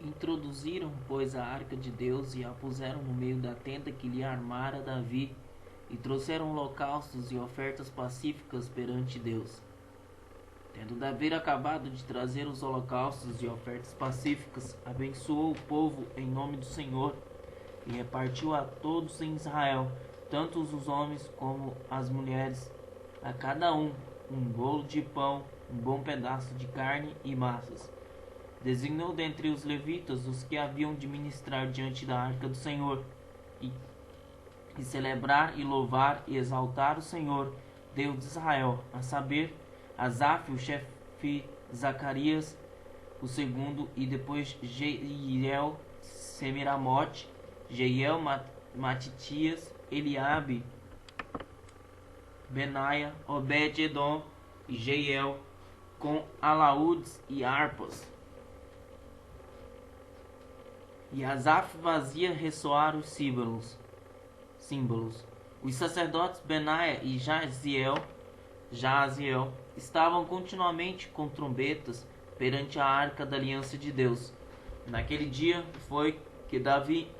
Introduziram, pois, a arca de Deus e a puseram no meio da tenda que lhe armara Davi, e trouxeram holocaustos e ofertas pacíficas perante Deus. Tendo Davi acabado de trazer os holocaustos e ofertas pacíficas, abençoou o povo em nome do Senhor e repartiu a todos em Israel, tanto os homens como as mulheres, a cada um bolo de pão, um bom pedaço de carne e massas. Designou dentre os levitas os que haviam de ministrar diante da arca do Senhor e celebrar e louvar e exaltar o Senhor, Deus de Israel, a saber, Asaf, o chefe, Zacarias, o segundo, e depois Jeiel, Semiramote, Jeiel, Matitias, Eliabe, Benaia, Obed-edom e Jeiel, com alaúdes e harpas. E Asaf fazia ressoar os símbolos. Os sacerdotes Benaia e Jaziel estavam continuamente com trombetas perante a arca da aliança de Deus. Naquele dia foi que Davi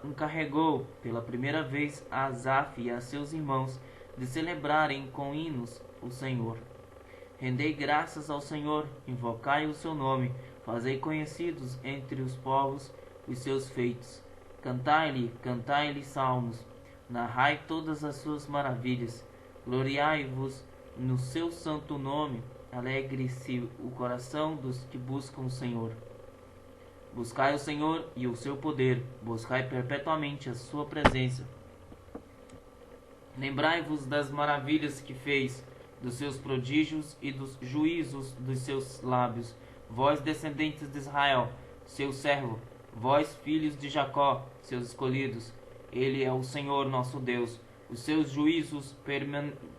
encarregou pela primeira vez a Asaf e a seus irmãos de celebrarem com hinos o Senhor. Rendei graças ao Senhor, invocai o seu nome, fazei conhecidos entre os povos os seus feitos. Cantai-lhe salmos, narrai todas as suas maravilhas, gloriai-vos no seu santo nome, alegre-se o coração dos que buscam o Senhor. Buscai o Senhor e o seu poder, buscai perpetuamente a sua presença. Lembrai-vos das maravilhas que fez, dos seus prodígios e dos juízos dos seus lábios, vós descendentes de Israel, seu servo, vós filhos de Jacó, seus escolhidos. Ele é o Senhor nosso Deus. Os seus juízos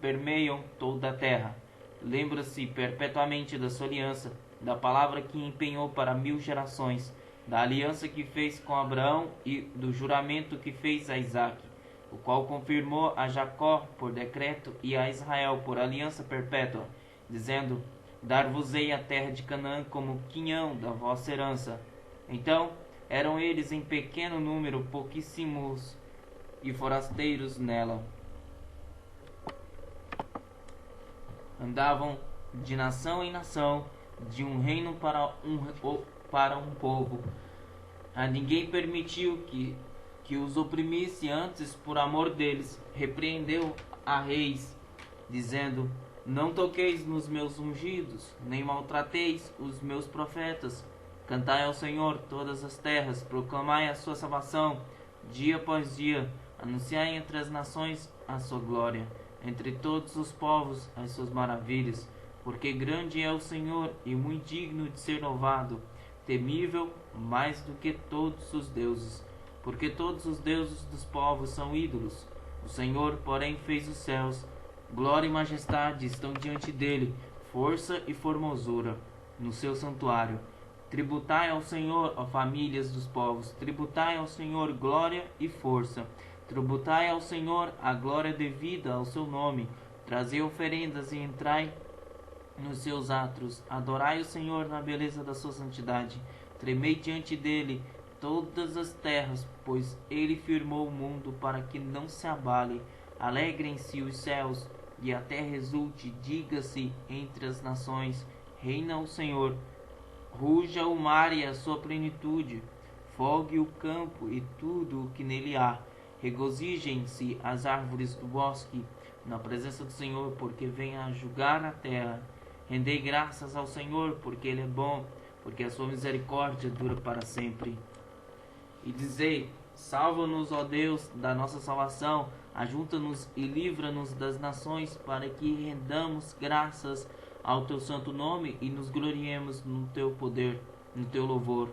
permeiam toda a terra. Lembra-se perpetuamente da sua aliança, da palavra que empenhou para 1000 gerações, da aliança que fez com Abraão e do juramento que fez a Isaque, o qual confirmou a Jacó por decreto e a Israel por aliança perpétua, dizendo: Dar-vos-ei a terra de Canaã como quinhão da vossa herança. Então eram eles em pequeno número, pouquíssimos e forasteiros nela. Andavam de nação em nação, de um reino para um povo. A ninguém permitiu que os oprimisse, antes, por amor deles, repreendeu a reis, dizendo: Não toqueis nos meus ungidos, nem maltrateis os meus profetas. Cantai ao Senhor todas as terras, proclamai a sua salvação, dia após dia, anunciai entre as nações a sua glória, entre todos os povos as suas maravilhas, porque grande é o Senhor e muito digno de ser louvado, temível mais do que todos os deuses, porque todos os deuses dos povos são ídolos. O Senhor, porém, fez os céus, glória e majestade estão diante dele, força e formosura no seu santuário. Tributai ao Senhor, ó famílias dos povos, tributai ao Senhor glória e força. Tributai ao Senhor a glória devida ao seu nome. Trazei oferendas e entrai nos seus atos. Adorai o Senhor na beleza da sua santidade. Tremei diante dele todas as terras, pois ele firmou o mundo para que não se abale. Alegrem-se os céus e a terra exulte. Diga-se entre as nações: reina o Senhor. Ruja o mar e a sua plenitude, fogue o campo e tudo o que nele há. Regozijem-se as árvores do bosque na presença do Senhor, porque vem a julgar a terra. Rendei graças ao Senhor, porque ele é bom, porque a sua misericórdia dura para sempre. E dizei: salva-nos, ó Deus, da nossa salvação, ajunta-nos e livra-nos das nações, para que rendamos graças ao teu santo nome e nos gloriemos no teu poder, no teu louvor.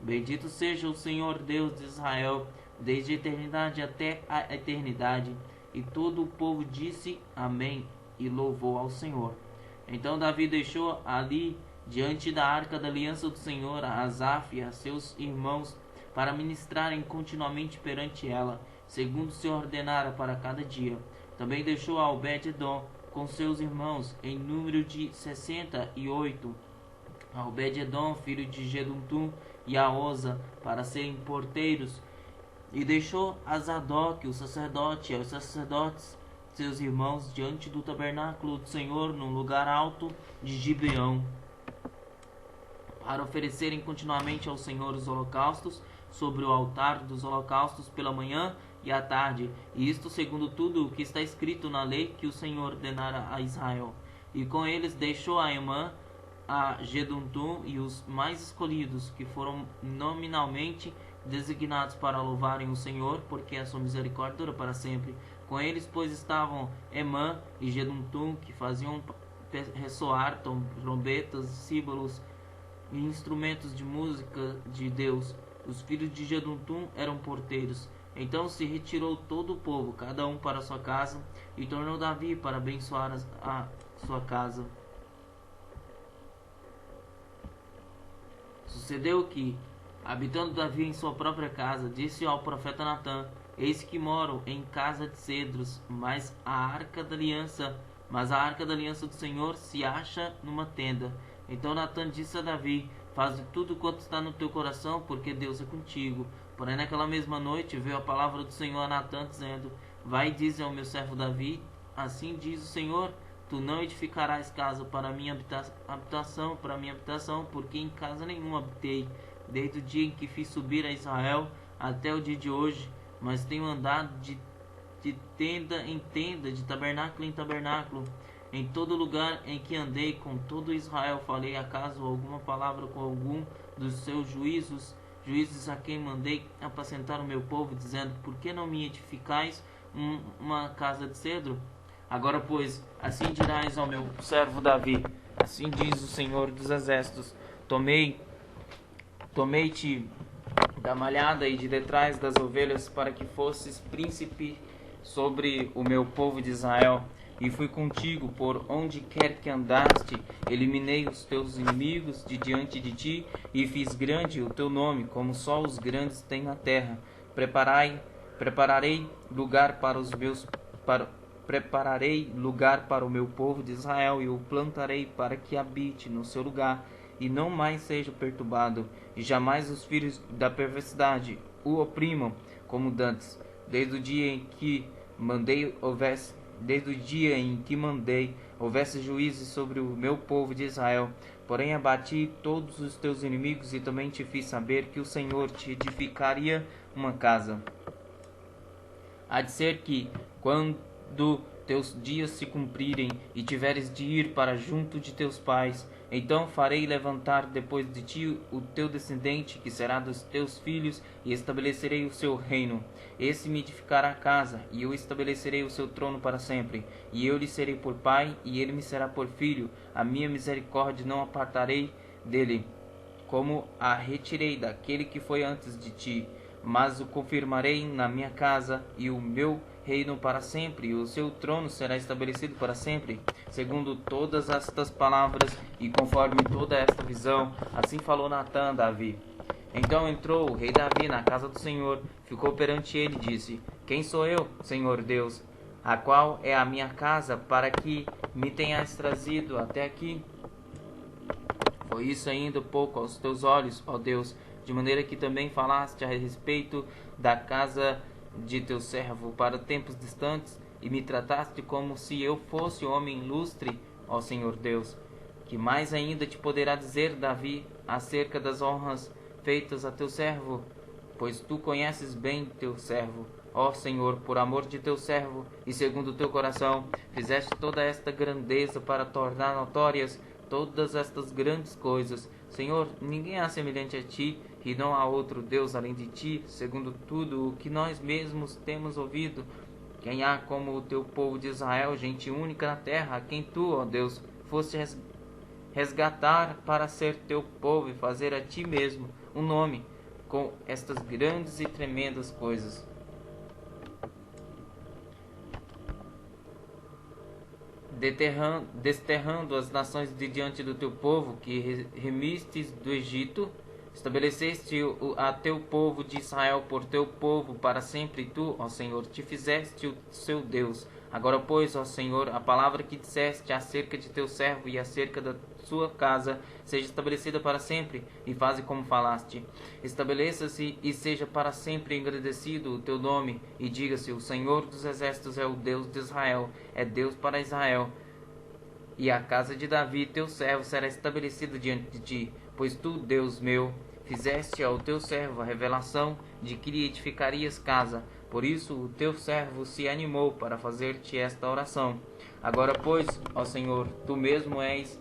Bendito seja o Senhor Deus de Israel, desde a eternidade até a eternidade. E todo o povo disse amém e louvou ao Senhor. Então Davi deixou ali, diante da arca da aliança do Senhor, a Asaf e a seus irmãos, para ministrarem continuamente perante ela, segundo se ordenara para cada dia. Também deixou a Obed-edom com seus irmãos, em número de 68, a Obed-edom, filho de Jedutum, e a Oza, para serem porteiros, e deixou a Zadok, o sacerdote, e aos sacerdotes, seus irmãos, diante do tabernáculo do Senhor, num lugar alto de Gibeão, para oferecerem continuamente ao Senhor os holocaustos, sobre o altar dos holocaustos pela manhã e à tarde, e isto segundo tudo o que está escrito na lei que o Senhor ordenara a Israel. E com eles deixou a Emã, a Jedutum e os mais escolhidos, que foram nominalmente designados para louvarem o Senhor, porque a sua misericórdia dura para sempre. Com eles, pois, estavam Emã e Jedutum, que faziam ressoar trombetas, símbolos e instrumentos de música de Deus. Os filhos de Jedutum eram porteiros. Então se retirou todo o povo, cada um para sua casa, e tornou Davi para abençoar a sua casa. Sucedeu que, habitando Davi em sua própria casa, disse ao profeta Natã: Eis que moro em casa de cedros, mas a arca da aliança do Senhor se acha numa tenda. Então Natã disse a Davi: Faze tudo quanto está no teu coração, porque Deus é contigo. Porém naquela mesma noite veio a palavra do Senhor a Natã, dizendo: Vai e dize ao meu servo Davi: Assim diz o Senhor: Tu não edificarás casa para minha habitação, porque em casa nenhuma habitei, desde o dia em que fiz subir a Israel até o dia de hoje, mas tenho andado de tenda em tenda, de tabernáculo em tabernáculo. Em todo lugar em que andei com todo Israel, falei acaso alguma palavra com algum dos seus juízes a quem mandei apacentar o meu povo, dizendo: Por que não me edificais uma casa de cedro? Agora, pois, assim dirás ao meu servo Davi: Assim diz o Senhor dos Exércitos: Tomei-te da malhada e de detrás das ovelhas, para que fosses príncipe sobre o meu povo de Israel. E fui contigo por onde quer que andaste, eliminei os teus inimigos de diante de ti, e fiz grande o teu nome, como só os grandes têm na terra. Prepararei lugar para o meu povo de Israel, e o plantarei para que habite no seu lugar, e não mais seja perturbado, e jamais os filhos da perversidade o oprimam como dantes, desde o dia em que mandei houvesse juízes sobre o meu povo de Israel. Porém abati todos os teus inimigos, e também te fiz saber que o Senhor te edificaria uma casa. Há de ser que, quando teus dias se cumprirem e tiveres de ir para junto de teus pais, então farei levantar depois de ti o teu descendente, que será dos teus filhos, e estabelecerei o seu reino. Esse me edificará a casa, e eu estabelecerei o seu trono para sempre. E eu lhe serei por pai, e ele me será por filho. A minha misericórdia não apartarei dele, como a retirei daquele que foi antes de ti, mas o confirmarei na minha casa, e o meu reino para sempre, e o seu trono será estabelecido para sempre. Segundo todas estas palavras e conforme toda esta visão, assim falou Natã a Davi. Então entrou o rei Davi na casa do Senhor, ficou perante ele e disse: Quem sou eu, Senhor Deus? A qual é a minha casa, para que me tenhas trazido até aqui? Foi isso ainda pouco aos teus olhos, ó Deus, de maneira que também falaste a respeito da casa de teu servo para tempos distantes, e me trataste como se eu fosse homem ilustre, ó Senhor Deus. Que mais ainda te poderá dizer Davi acerca das honras feitas a teu servo? Pois tu conheces bem teu servo, ó Senhor, por amor de teu servo, e segundo o teu coração, fizeste toda esta grandeza para tornar notórias todas estas grandes coisas. Senhor, ninguém há semelhante a ti, e não há outro Deus além de ti, segundo tudo o que nós mesmos temos ouvido. Quem há como o teu povo de Israel, gente única na terra, a quem tu, ó Deus, foste resgatar para ser teu povo e fazer a ti mesmo um nome com estas grandes e tremendas coisas. Desterrando as nações de diante do teu povo, que remistes do Egito, estabeleceste a teu povo de Israel por teu povo para sempre, e tu, ó Senhor, te fizeste o seu Deus. Agora, pois, ó Senhor, a palavra que disseste acerca de teu servo e acerca da sua casa seja estabelecida para sempre, e faze como falaste. Estabeleça-se e seja para sempre engrandecido o teu nome, e diga-se: o Senhor dos exércitos é o Deus de Israel, é Deus para Israel. E a casa de Davi, teu servo, será estabelecida diante de ti, pois tu, Deus meu, fizeste ao teu servo a revelação de que lhe edificarias casa. Por isso o teu servo se animou para fazer-te esta oração. Agora, pois, ó Senhor, tu mesmo és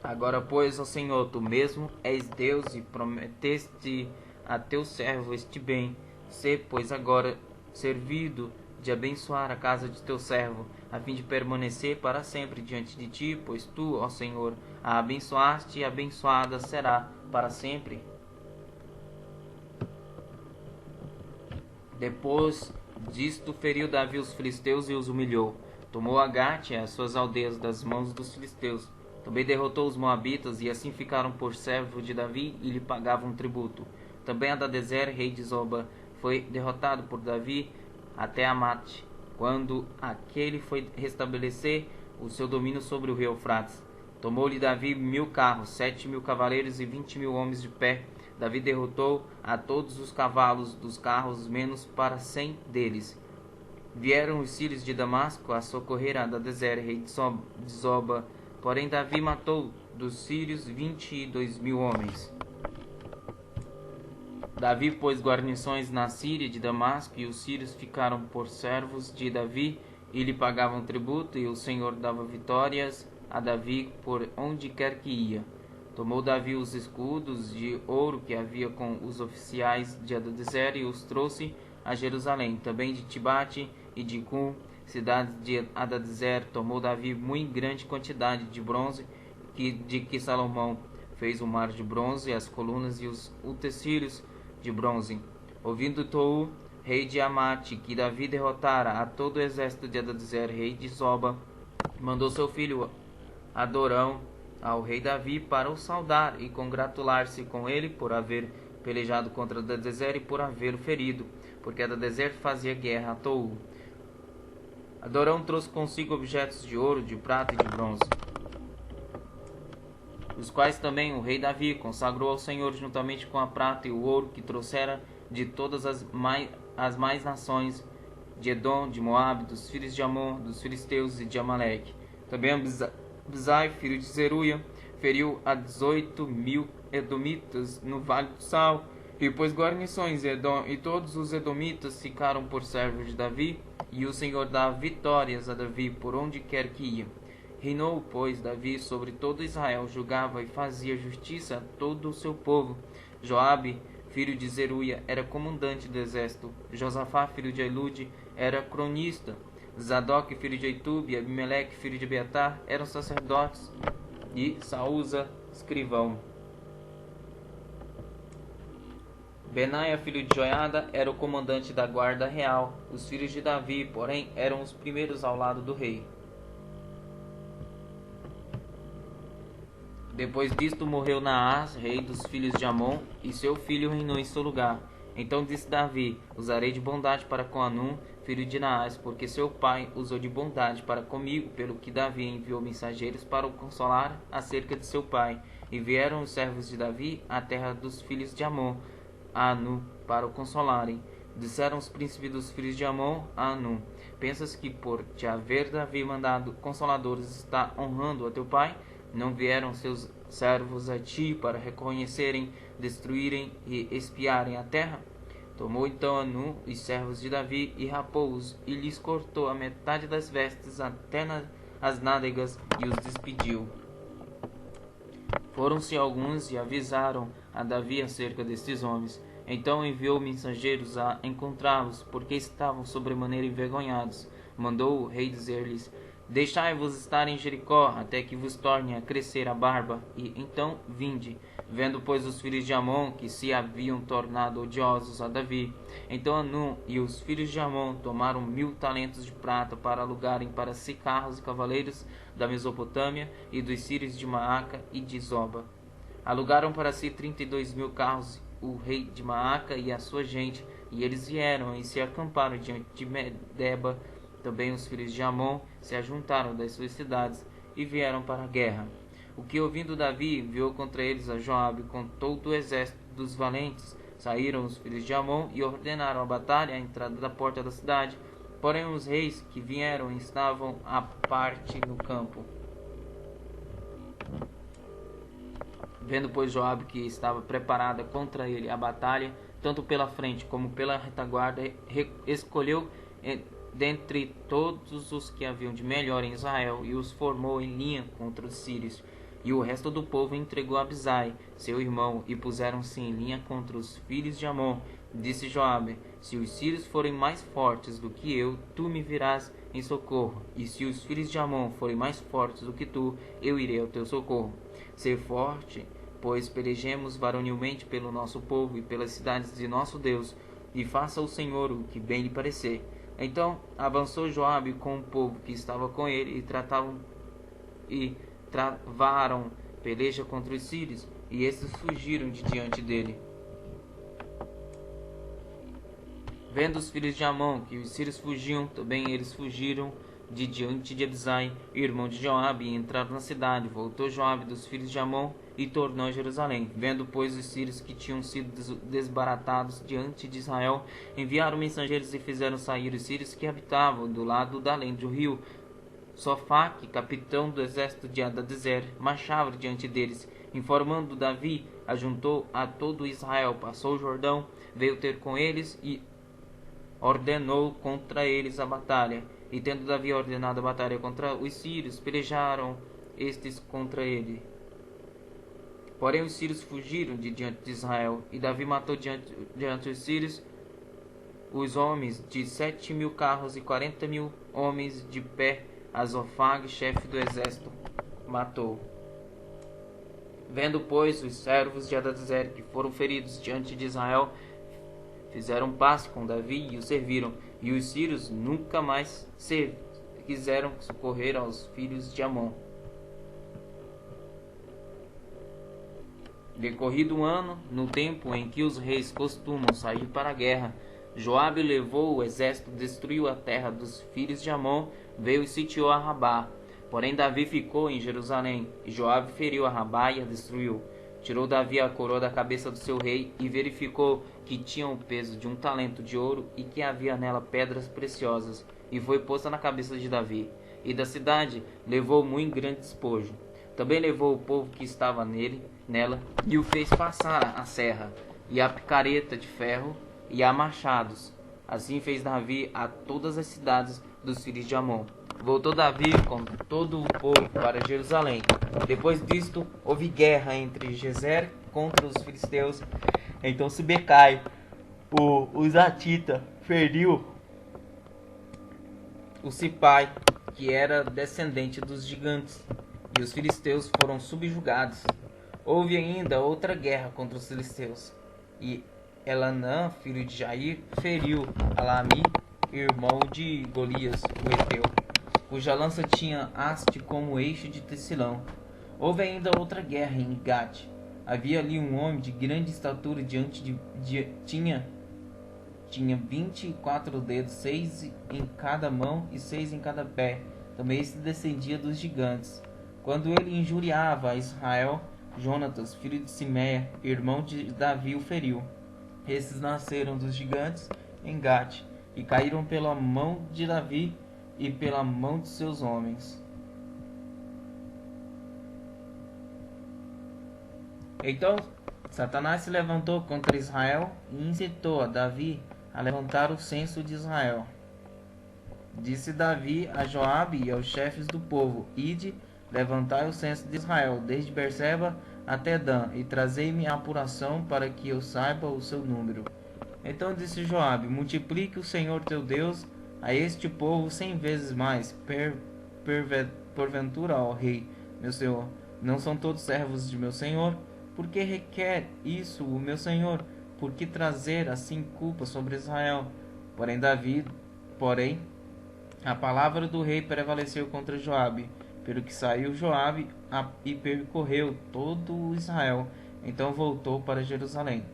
Agora, pois, ó Senhor, tu mesmo és Deus e prometeste a teu servo este bem. Sê, pois, agora servido de abençoar a casa de teu servo, a fim de permanecer para sempre diante de ti, pois tu, ó Senhor, a abençoaste e abençoada será para sempre. Depois disto, feriu Davi os filisteus e os humilhou. Tomou Agate e as suas aldeias das mãos dos filisteus. Também derrotou os moabitas, e assim ficaram por servo de Davi e lhe pagavam tributo. Também Hadadezer, rei de Zoba, foi derrotado por Davi até Amate, quando aquele foi restabelecer o seu domínio sobre o rio Eufrates. Tomou-lhe Davi 1000 carros, 7.000 cavaleiros e 20.000 homens de pé. Davi derrotou a todos os cavalos dos carros, menos para 100 deles. Vieram os sírios de Damasco a socorrer a Hadadezer, rei de Zoba. Porém Davi matou dos sírios 22.000 homens. Davi pôs guarnições na Síria de Damasco, e os sírios ficaram por servos de Davi e lhe pagavam tributo, e o Senhor dava vitórias a Davi por onde quer que ia. Tomou Davi os escudos de ouro que havia com os oficiais de Hadadezer e os trouxe a Jerusalém. Também de Tibate e de Cum, cidades de Hadadezer, tomou Davi muito grande quantidade de bronze, de que Salomão fez o mar de bronze, as colunas e os utensílios de bronze. Ouvindo Tou, rei de Amate, que Davi derrotara a todo o exército de Hadadezer, rei de Zoba, mandou seu filho Adorão ao rei Davi para o saudar e congratular-se com ele por haver pelejado contra Hadadezer e por havê-lo ferido, porque Hadadezer fazia guerra a Tou. Adorão trouxe consigo objetos de ouro, de prata e de bronze, os quais também o rei Davi consagrou ao Senhor juntamente com a prata e o ouro que trouxera de todas as mais nações, de Edom, de Moabe, dos filhos de Amon, dos filisteus e de Amaleque. Também Abisai, filho de Zeruia, feriu a 18.000 edomitas no Vale do Sal, e pôs guarnições em Edom, e todos os edomitas ficaram por servos de Davi, e o Senhor dava vitórias a Davi por onde quer que ia. Reinou, pois, Davi sobre todo Israel, julgava e fazia justiça a todo o seu povo. Joabe, filho de Zeruia, era comandante do exército. Josafá, filho de Elude, era cronista. Zadok, filho de Aitube, e Abimeleque, filho de Abiatar, eram sacerdotes, e Saúza, escrivão. Benaia, filho de Joiada, era o comandante da guarda real. Os filhos de Davi, porém, eram os primeiros ao lado do rei. Depois disto morreu Naás, rei dos filhos de Amon, e seu filho reinou em seu lugar. Então disse Davi: usarei de bondade para com Anum, filho de Naás, porque seu pai usou de bondade para comigo, pelo que Davi enviou mensageiros para o consolar acerca de seu pai. E vieram os servos de Davi à terra dos filhos de Amon, a Anu, para o consolarem. Disseram os príncipes dos filhos de Amon a Anu: pensas que por te haver Davi mandado consoladores está honrando a teu pai? Não vieram seus servos a ti para reconhecerem, destruírem e espiarem a terra? Tomou então Anu os servos de Davi e rapou-os, e lhes cortou a metade das vestes até as nádegas, e os despediu. Foram-se alguns e avisaram a Davi acerca destes homens. Então enviou mensageiros a encontrá-los, porque estavam sobremaneira envergonhados. Mandou o rei dizer-lhes: deixai-vos estar em Jericó, até que vos torne a crescer a barba, e então vinde. Vendo, pois, os filhos de Amon que se haviam tornado odiosos a Davi, então Anum e os filhos de Amon tomaram 1000 talentos de prata para alugarem para si carros e cavaleiros da Mesopotâmia e dos sírios de Maaca e de Zoba. Alugaram para si 32.000 carros o rei de Maaca e a sua gente, e eles vieram e se acamparam diante de Medeba. Também os filhos de Amon se ajuntaram das suas cidades e vieram para a guerra. O que, ouvindo Davi, enviou contra eles a Joabe com todo o exército dos valentes. Saíram os filhos de Amon e ordenaram a batalha à entrada da porta da cidade. Porém os reis que vieram estavam à parte no campo. Vendo, pois, Joabe que estava preparada contra ele a batalha, tanto pela frente como pela retaguarda, escolheu dentre todos os que haviam de melhor em Israel e os formou em linha contra os sírios. E o resto do povo entregou a Abisai, seu irmão, e puseram-se em linha contra os filhos de Amon. Disse Joabe: se os sírios forem mais fortes do que eu, tu me virás em socorro. E se os filhos de Amon forem mais fortes do que tu, eu irei ao teu socorro. Ser forte, pois pelejemos varonilmente pelo nosso povo e pelas cidades de nosso Deus, e faça o Senhor o que bem lhe parecer. Então avançou Joabe com o povo que estava com ele e travaram peleja contra os sírios, e estes fugiram de diante dele. Vendo os filhos de Amon que os sírios fugiam, também eles fugiram de diante de Abisai, irmão de Joabe, e entraram na cidade. Voltou Joabe dos filhos de Amon e tornou a Jerusalém. Vendo, pois, os sírios que tinham sido desbaratados diante de Israel, enviaram mensageiros e fizeram sair os sírios que habitavam do lado da além do rio. Sofaque, capitão do exército de Hadadezer, marchava diante deles. Informando Davi, ajuntou a todo Israel, passou o Jordão, veio ter com eles e ordenou contra eles a batalha. E tendo Davi ordenado a batalha contra os sírios, pelejaram estes contra ele. Porém os sírios fugiram de diante de Israel, e Davi matou diante dos sírios os homens de 7.000 carros e 40.000 homens de pé. Azofag, chefe do exército, matou. Vendo, pois, os servos de Hadadezer que foram feridos diante de Israel, fizeram paz com Davi e o serviram. E os sírios nunca mais quiseram socorrer aos filhos de Amon. Decorrido um ano, no tempo em que os reis costumam sair para a guerra, Joabe levou o exército, destruiu a terra dos filhos de Amon, veio e sitiou a Rabá. Porém Davi ficou em Jerusalém, e Joabe feriu a Rabá e a destruiu. Tirou Davi a coroa da cabeça do seu rei e verificou que tinha o peso de 1 talento de ouro e que havia nela pedras preciosas, e foi posta na cabeça de Davi. E da cidade levou muito grande despojo. Também levou o povo que estava nela, e o fez passar a serra, e a picareta de ferro, e a machados. Assim fez Davi a todas as cidades dos filhos de Amon. Voltou Davi com todo o povo para Jerusalém. Depois disto, houve guerra entre Gezer contra os filisteus. Então Sibecai, o Zatita, feriu o Sipai, que era descendente dos gigantes, e os filisteus foram subjugados. Houve ainda outra guerra contra os filisteus, e Elanã, filho de Jair, feriu Alami, irmão de Golias, o Eteu, cuja lança tinha haste como eixo de tecelão. Houve ainda outra guerra em Gate. Havia ali um homem de grande estatura tinha 24 dedos, 6 em cada mão e 6 em cada pé. Também se descendia dos gigantes. Quando ele injuriava a Israel, Jonatas, filho de Simeia, irmão de Davi, o feriu. Esses nasceram dos gigantes em Gate e caíram pela mão de Davi e pela mão de seus homens. Então Satanás se levantou contra Israel e incitou a Davi a levantar o censo de Israel. Disse Davi a Joabe e aos chefes do povo: Ide, levantai o censo de Israel, desde Berseba até Dan, e trazei-me a apuração para que eu saiba o seu número. Então disse Joabe: Multiplique o Senhor teu Deus a este povo 100 vezes mais. Porventura, ó rei, meu senhor, não são todos servos de meu senhor? Por que requer isso o meu senhor? Por que trazer assim culpa sobre Israel? Porém, a palavra do rei prevaleceu contra Joabe, pelo que saiu Joabe e percorreu todo o Israel. Então voltou para Jerusalém.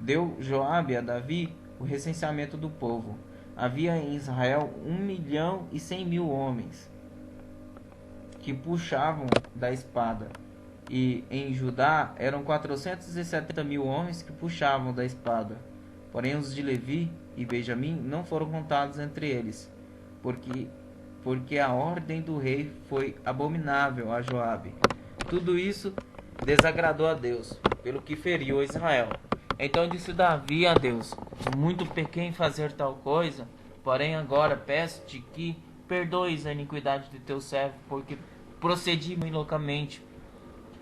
Deu Joabe a Davi o recenseamento do povo. havia em Israel 1.100.000 homens que puxavam da espada, e em Judá eram 470.000 homens que puxavam da espada. Porém os de Levi e Benjamim não foram contados entre eles, porque a ordem do rei foi abominável a Joabe. Tudo isso desagradou a Deus, pelo que feriu Israel. Então disse Davi a Deus: muito pequei em fazer tal coisa, porém agora peço-te que perdoes a iniquidade de teu servo, porque procedi loucamente.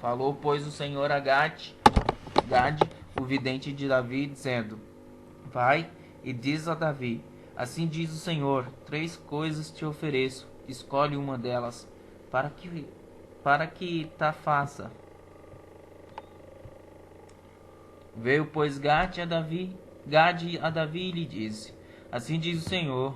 Falou, pois, o Senhor a Gade, o vidente de Davi, dizendo: vai e diz a Davi: assim diz o Senhor, 3 coisas te ofereço, escolhe uma delas, para que ta faça. Veio, pois, Gade a Davi e lhe disse: assim diz o Senhor,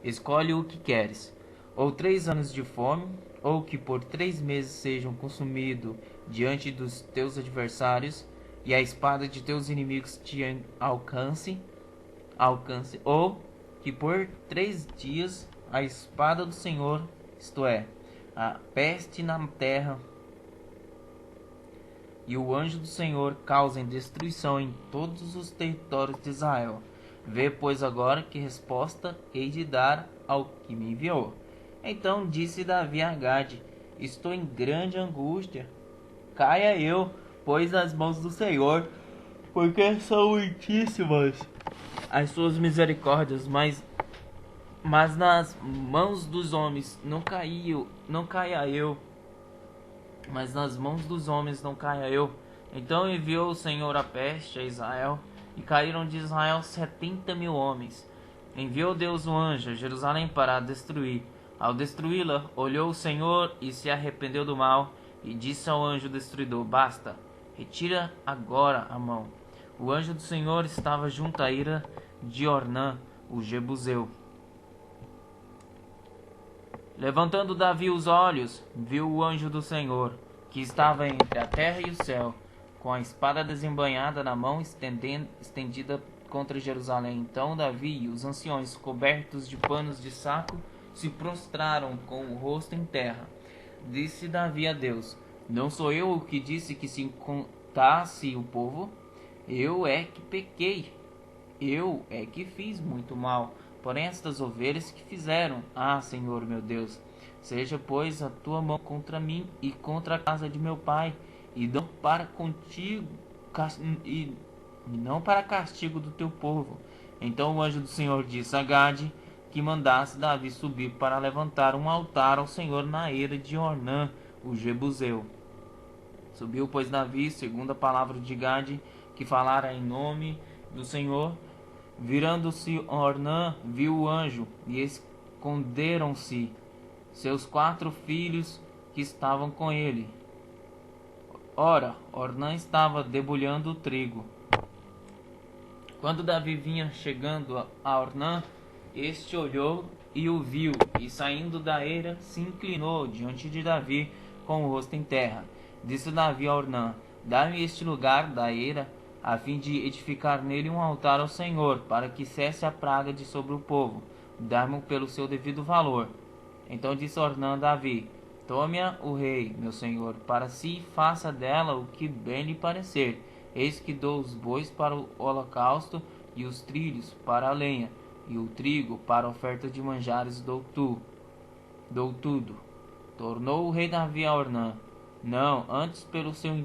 escolhe o que queres, ou 3 anos de fome, ou que por 3 meses sejam consumidos diante dos teus adversários, e a espada de teus inimigos te alcance, ou que por 3 dias a espada do Senhor, isto é, a peste na terra, e o anjo do Senhor causem destruição em todos os territórios de Israel. Vê, pois, agora que resposta hei de dar ao que me enviou. Então disse Davi a Gade: estou em grande angústia. Caia eu, pois, nas mãos do Senhor, porque são muitíssimas as suas misericórdias, mas nas mãos dos homens não caia eu. Mas nas mãos dos homens não caia eu. Então enviou o Senhor a peste a Israel, e caíram de Israel 70.000 homens. Enviou Deus um anjo a Jerusalém para a destruir. Ao destruí-la, olhou o Senhor e se arrependeu do mal, e disse ao anjo destruidor: basta, retira agora a mão. O anjo do Senhor estava junto à ira de Ornã, o Jebuseu. Levantando Davi os olhos, viu o anjo do Senhor, que estava entre a terra e o céu, com a espada desembainhada na mão estendida contra Jerusalém. Então Davi e os anciões, cobertos de panos de saco, se prostraram com o rosto em terra. Disse Davi a Deus: não sou eu o que disse que se contasse o povo? Eu é que pequei, eu é que fiz muito mal. Porém estas ovelhas que fizeram, Senhor meu Deus, seja pois a tua mão contra mim e contra a casa de meu pai, e não para castigo do teu povo. Então o anjo do Senhor disse a Gade que mandasse Davi subir para levantar um altar ao Senhor na eira de Ornã, o Jebuseu. Subiu, pois, Davi, segundo a palavra de Gade, que falara em nome do Senhor. Virando-se Ornã, viu o anjo, e esconderam-se seus 4 filhos que estavam com ele. Ora, Ornã estava debulhando o trigo. Quando Davi vinha chegando a Ornã, este olhou e o viu, e saindo da eira, se inclinou diante de Davi com o rosto em terra. Disse Davi a Ornã: dá-me este lugar da eira, a fim de edificar nele um altar ao Senhor, para que cesse a praga de sobre o povo. Dá-me pelo seu devido valor. Então disse Ornã a Davi: tome-a o rei, meu senhor, para si, faça dela o que bem lhe parecer. Eis que dou os bois para o holocausto, e os trilhos para a lenha, e o trigo para a oferta de manjares dou tudo. Tornou o rei Davi a Ornã: não, antes pelo seu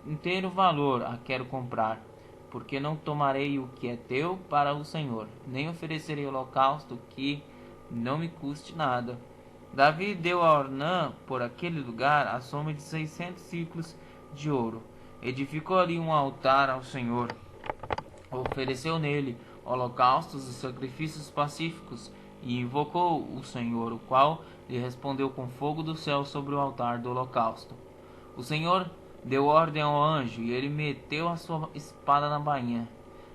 inteiro valor a quero comprar, porque não tomarei o que é teu para o Senhor, nem oferecerei holocausto que não me custe nada. Davi deu a Ornã por aquele lugar a soma de 600 ciclos de ouro. Edificou ali um altar ao Senhor, ofereceu nele holocaustos e sacrifícios pacíficos, e invocou o Senhor, o qual lhe respondeu com fogo do céu sobre o altar do holocausto. O Senhor deu ordem ao anjo, e ele meteu a sua espada na bainha.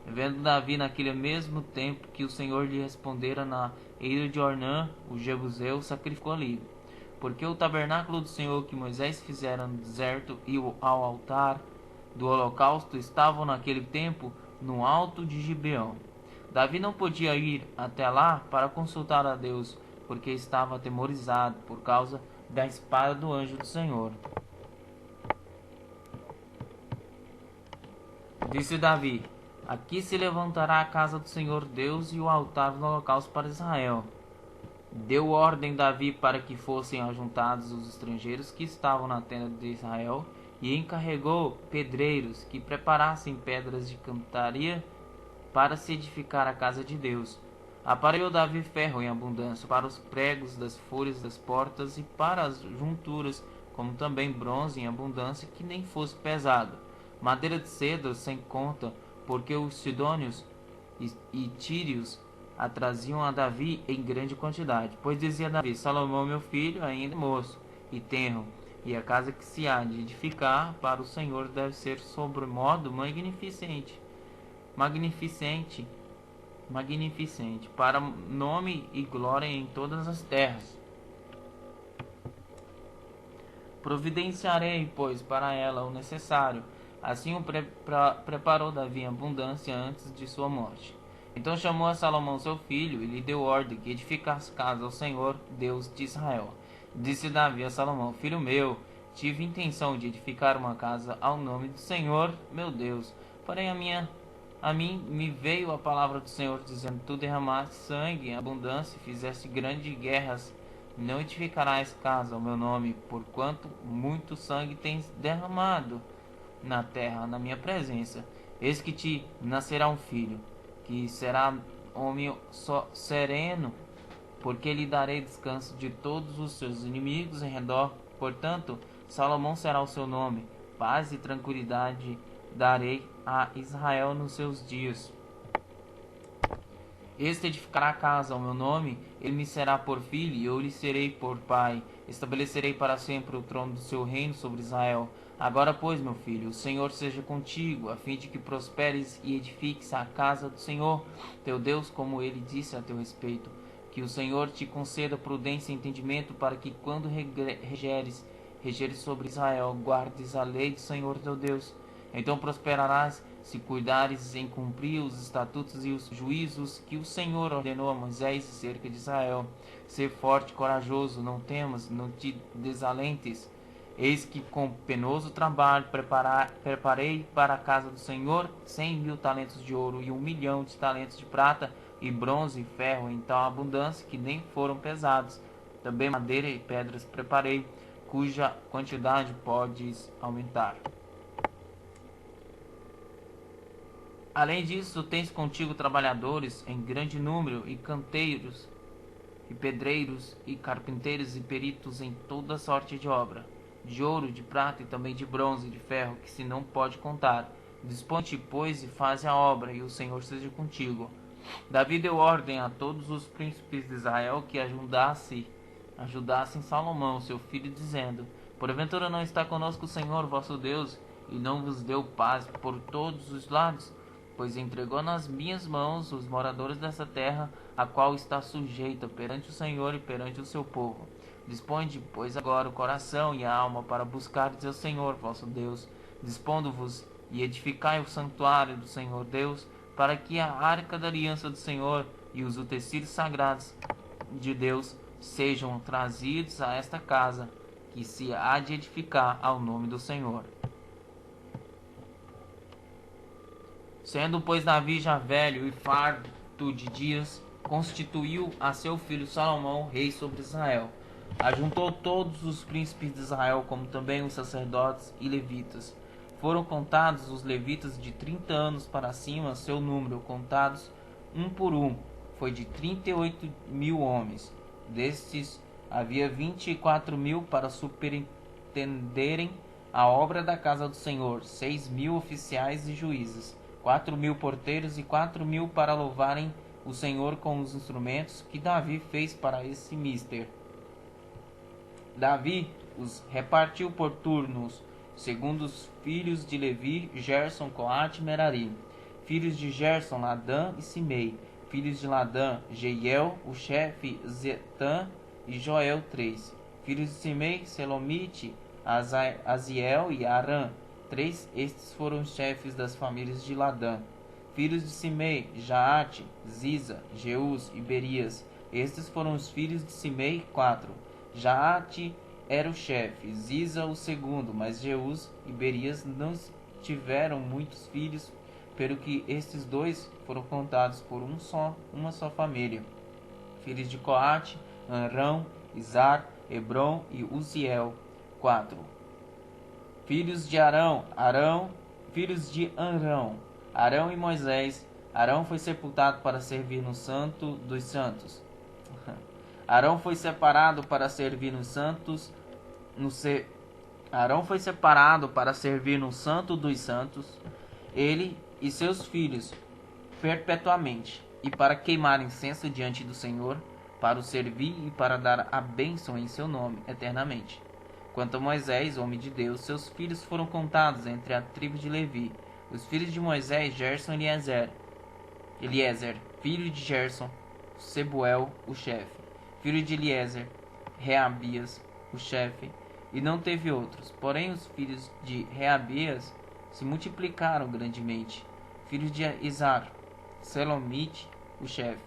Vendo Davi naquele mesmo tempo que o Senhor lhe respondera na eira de Ornã, o Jebuseu, sacrificou ali. Porque o tabernáculo do Senhor que Moisés fizera no deserto e ao altar do holocausto estavam naquele tempo no alto de Gibeão. Davi não podia ir até lá para consultar a Deus, porque estava atemorizado por causa da espada do anjo do Senhor. Disse Davi: Aqui se levantará a casa do Senhor Deus e o altar do holocausto para Israel. Deu ordem Davi para que fossem ajuntados os estrangeiros que estavam na tenda de Israel, e encarregou pedreiros que preparassem pedras de cantaria para se edificar a casa de Deus. Aparelhou Davi ferro em abundância para os pregos das folhas das portas e para as junturas, como também bronze em abundância, que nem fosse pesado, madeira de cedro sem conta, porque os sidônios e tírios a traziam a Davi em grande quantidade. Pois dizia Davi: Salomão, meu filho, ainda é moço e tenro, e a casa que se há de edificar para o Senhor deve ser sobremodo magnificente, para nome e glória em todas as terras. Providenciarei, pois, para ela o necessário. Assim o preparou Davi em abundância antes de sua morte. Então chamou a Salomão seu filho e lhe deu ordem que edificasse casa ao Senhor, Deus de Israel. Disse Davi a Salomão: Filho meu, tive intenção de edificar uma casa ao nome do Senhor, meu Deus. Porém a mim me veio a palavra do Senhor, dizendo: Tu derramaste sangue em abundância e fizeste grandes guerras. Não edificarás casa ao meu nome, porquanto muito sangue tens derramado na terra, na minha presença. Eis que te nascerá um filho, que será homem sereno, porque lhe darei descanso de todos os seus inimigos em redor. Portanto, Salomão será o seu nome. Paz e tranquilidade darei a Israel nos seus dias. Este edificará a casa ao meu nome, ele me será por filho, e eu lhe serei por pai. Estabelecerei para sempre o trono do seu reino sobre Israel. Agora, pois, meu filho, o Senhor seja contigo, a fim de que prosperes e edifiques a casa do Senhor, teu Deus, como ele disse a teu respeito. Que o Senhor te conceda prudência e entendimento, para que, quando regeres sobre Israel, guardes a lei do Senhor teu Deus. Então prosperarás, se cuidares em cumprir os estatutos e os juízos que o Senhor ordenou a Moisés acerca de Israel. Ser forte e corajoso, não temas, não te desalentes. Eis que com penoso trabalho preparei para a casa do Senhor 100.000 talentos de ouro e 1.000.000 de talentos de prata e bronze e ferro em tal abundância que nem foram pesados. Também madeira e pedras preparei, cuja quantidade podes aumentar. Além disso, tens contigo trabalhadores em grande número, e canteiros, e pedreiros, e carpinteiros, e peritos em toda sorte de obra, de ouro, de prata, e também de bronze e de ferro, que se não pode contar. Dispõe-te, pois, e faze a obra, e o Senhor seja contigo. Davi deu ordem a todos os príncipes de Israel que ajudassem Salomão, seu filho, dizendo: Porventura não está conosco o Senhor, vosso Deus, e não vos deu paz por todos os lados? Pois entregou nas minhas mãos os moradores dessa terra, a qual está sujeita perante o Senhor e perante o seu povo. Disponde, pois, agora o coração e a alma para buscardes ao Senhor, vosso Deus. Dispondo-vos e edificai o santuário do Senhor Deus, para que a arca da aliança do Senhor e os utensílios sagrados de Deus sejam trazidos a esta casa, que se há de edificar ao nome do Senhor. Sendo, pois, Davi já velho e farto de dias, constituiu a seu filho Salomão rei sobre Israel. Ajuntou todos os príncipes de Israel, como também os sacerdotes e levitas. Foram contados os levitas de 30 anos para cima, seu número, contados um por um, foi de 38.000 homens. Destes havia 24.000 para superintenderem a obra da casa do Senhor, 6.000 oficiais e juízes, 4.000 porteiros e 4.000 para louvarem o Senhor com os instrumentos que Davi fez para esse mister. Davi os repartiu por turnos, segundo os filhos de Levi, Gerson, Coate e Merari. Filhos de Gerson, Ladã e Simei. Filhos de Ladã, Jeiel, o chefe, Zetã e Joel, 3. Filhos de Simei, Selomite, Aziel e Arã, 3. Estes foram os chefes das famílias de Ladã. Filhos de Simei: Jaate, Ziza, Jeus e Berias. Estes foram os filhos de Simei, 4. Jaate era o chefe, Ziza o segundo, mas Jeus e Berias não tiveram muitos filhos, pelo que estes dois foram contados por uma só família. Filhos de Coate: Anrão, Izar, Hebron e Uziel, 4. Filhos de Arão: filhos de Arão: Arão e Moisés. Arão foi sepultado para servir no Santo dos Santos. Arão foi separado para servir nos santos, Arão foi separado para servir no Santo dos Santos, ele e seus filhos perpetuamente, e para queimar incenso diante do Senhor, para o servir e para dar a bênção em seu nome eternamente. Quanto a Moisés, homem de Deus, seus filhos foram contados entre a tribo de Levi. Os filhos de Moisés: Gerson e Eliezer, filho de Gerson, Sebuel, o chefe. Filho de Eliezer: Reabias, o chefe. E não teve outros. Porém, os filhos de Reabias se multiplicaram grandemente. Filhos de Izar: Selomite, o chefe.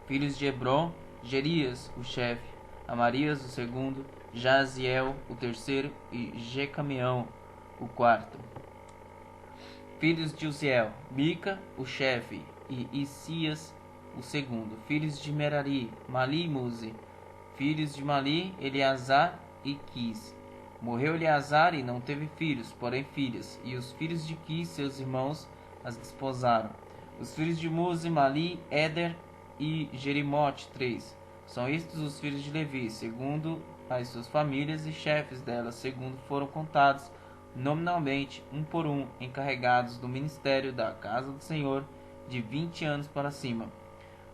Filhos de Hebron: Jerias, o chefe. Amarias, o segundo. Jaziel, o terceiro. E Jecameão, o quarto. Filhos de Uziel: Mica, o chefe. E Isias, o segundo. Filhos de Merari: Mali e Muzi. Filhos de Mali: Eleazar e Quis. Morreu Eleazar e não teve filhos, porém filhas. E os filhos de Quis, seus irmãos, as desposaram. Os filhos de Muzi: Mali, Éder e Jerimote, 3. São estes os filhos de Levi, segundo as suas famílias, e chefes delas, segundo foram contados nominalmente, um por um, encarregados do ministério da casa do Senhor, de 20 anos para cima.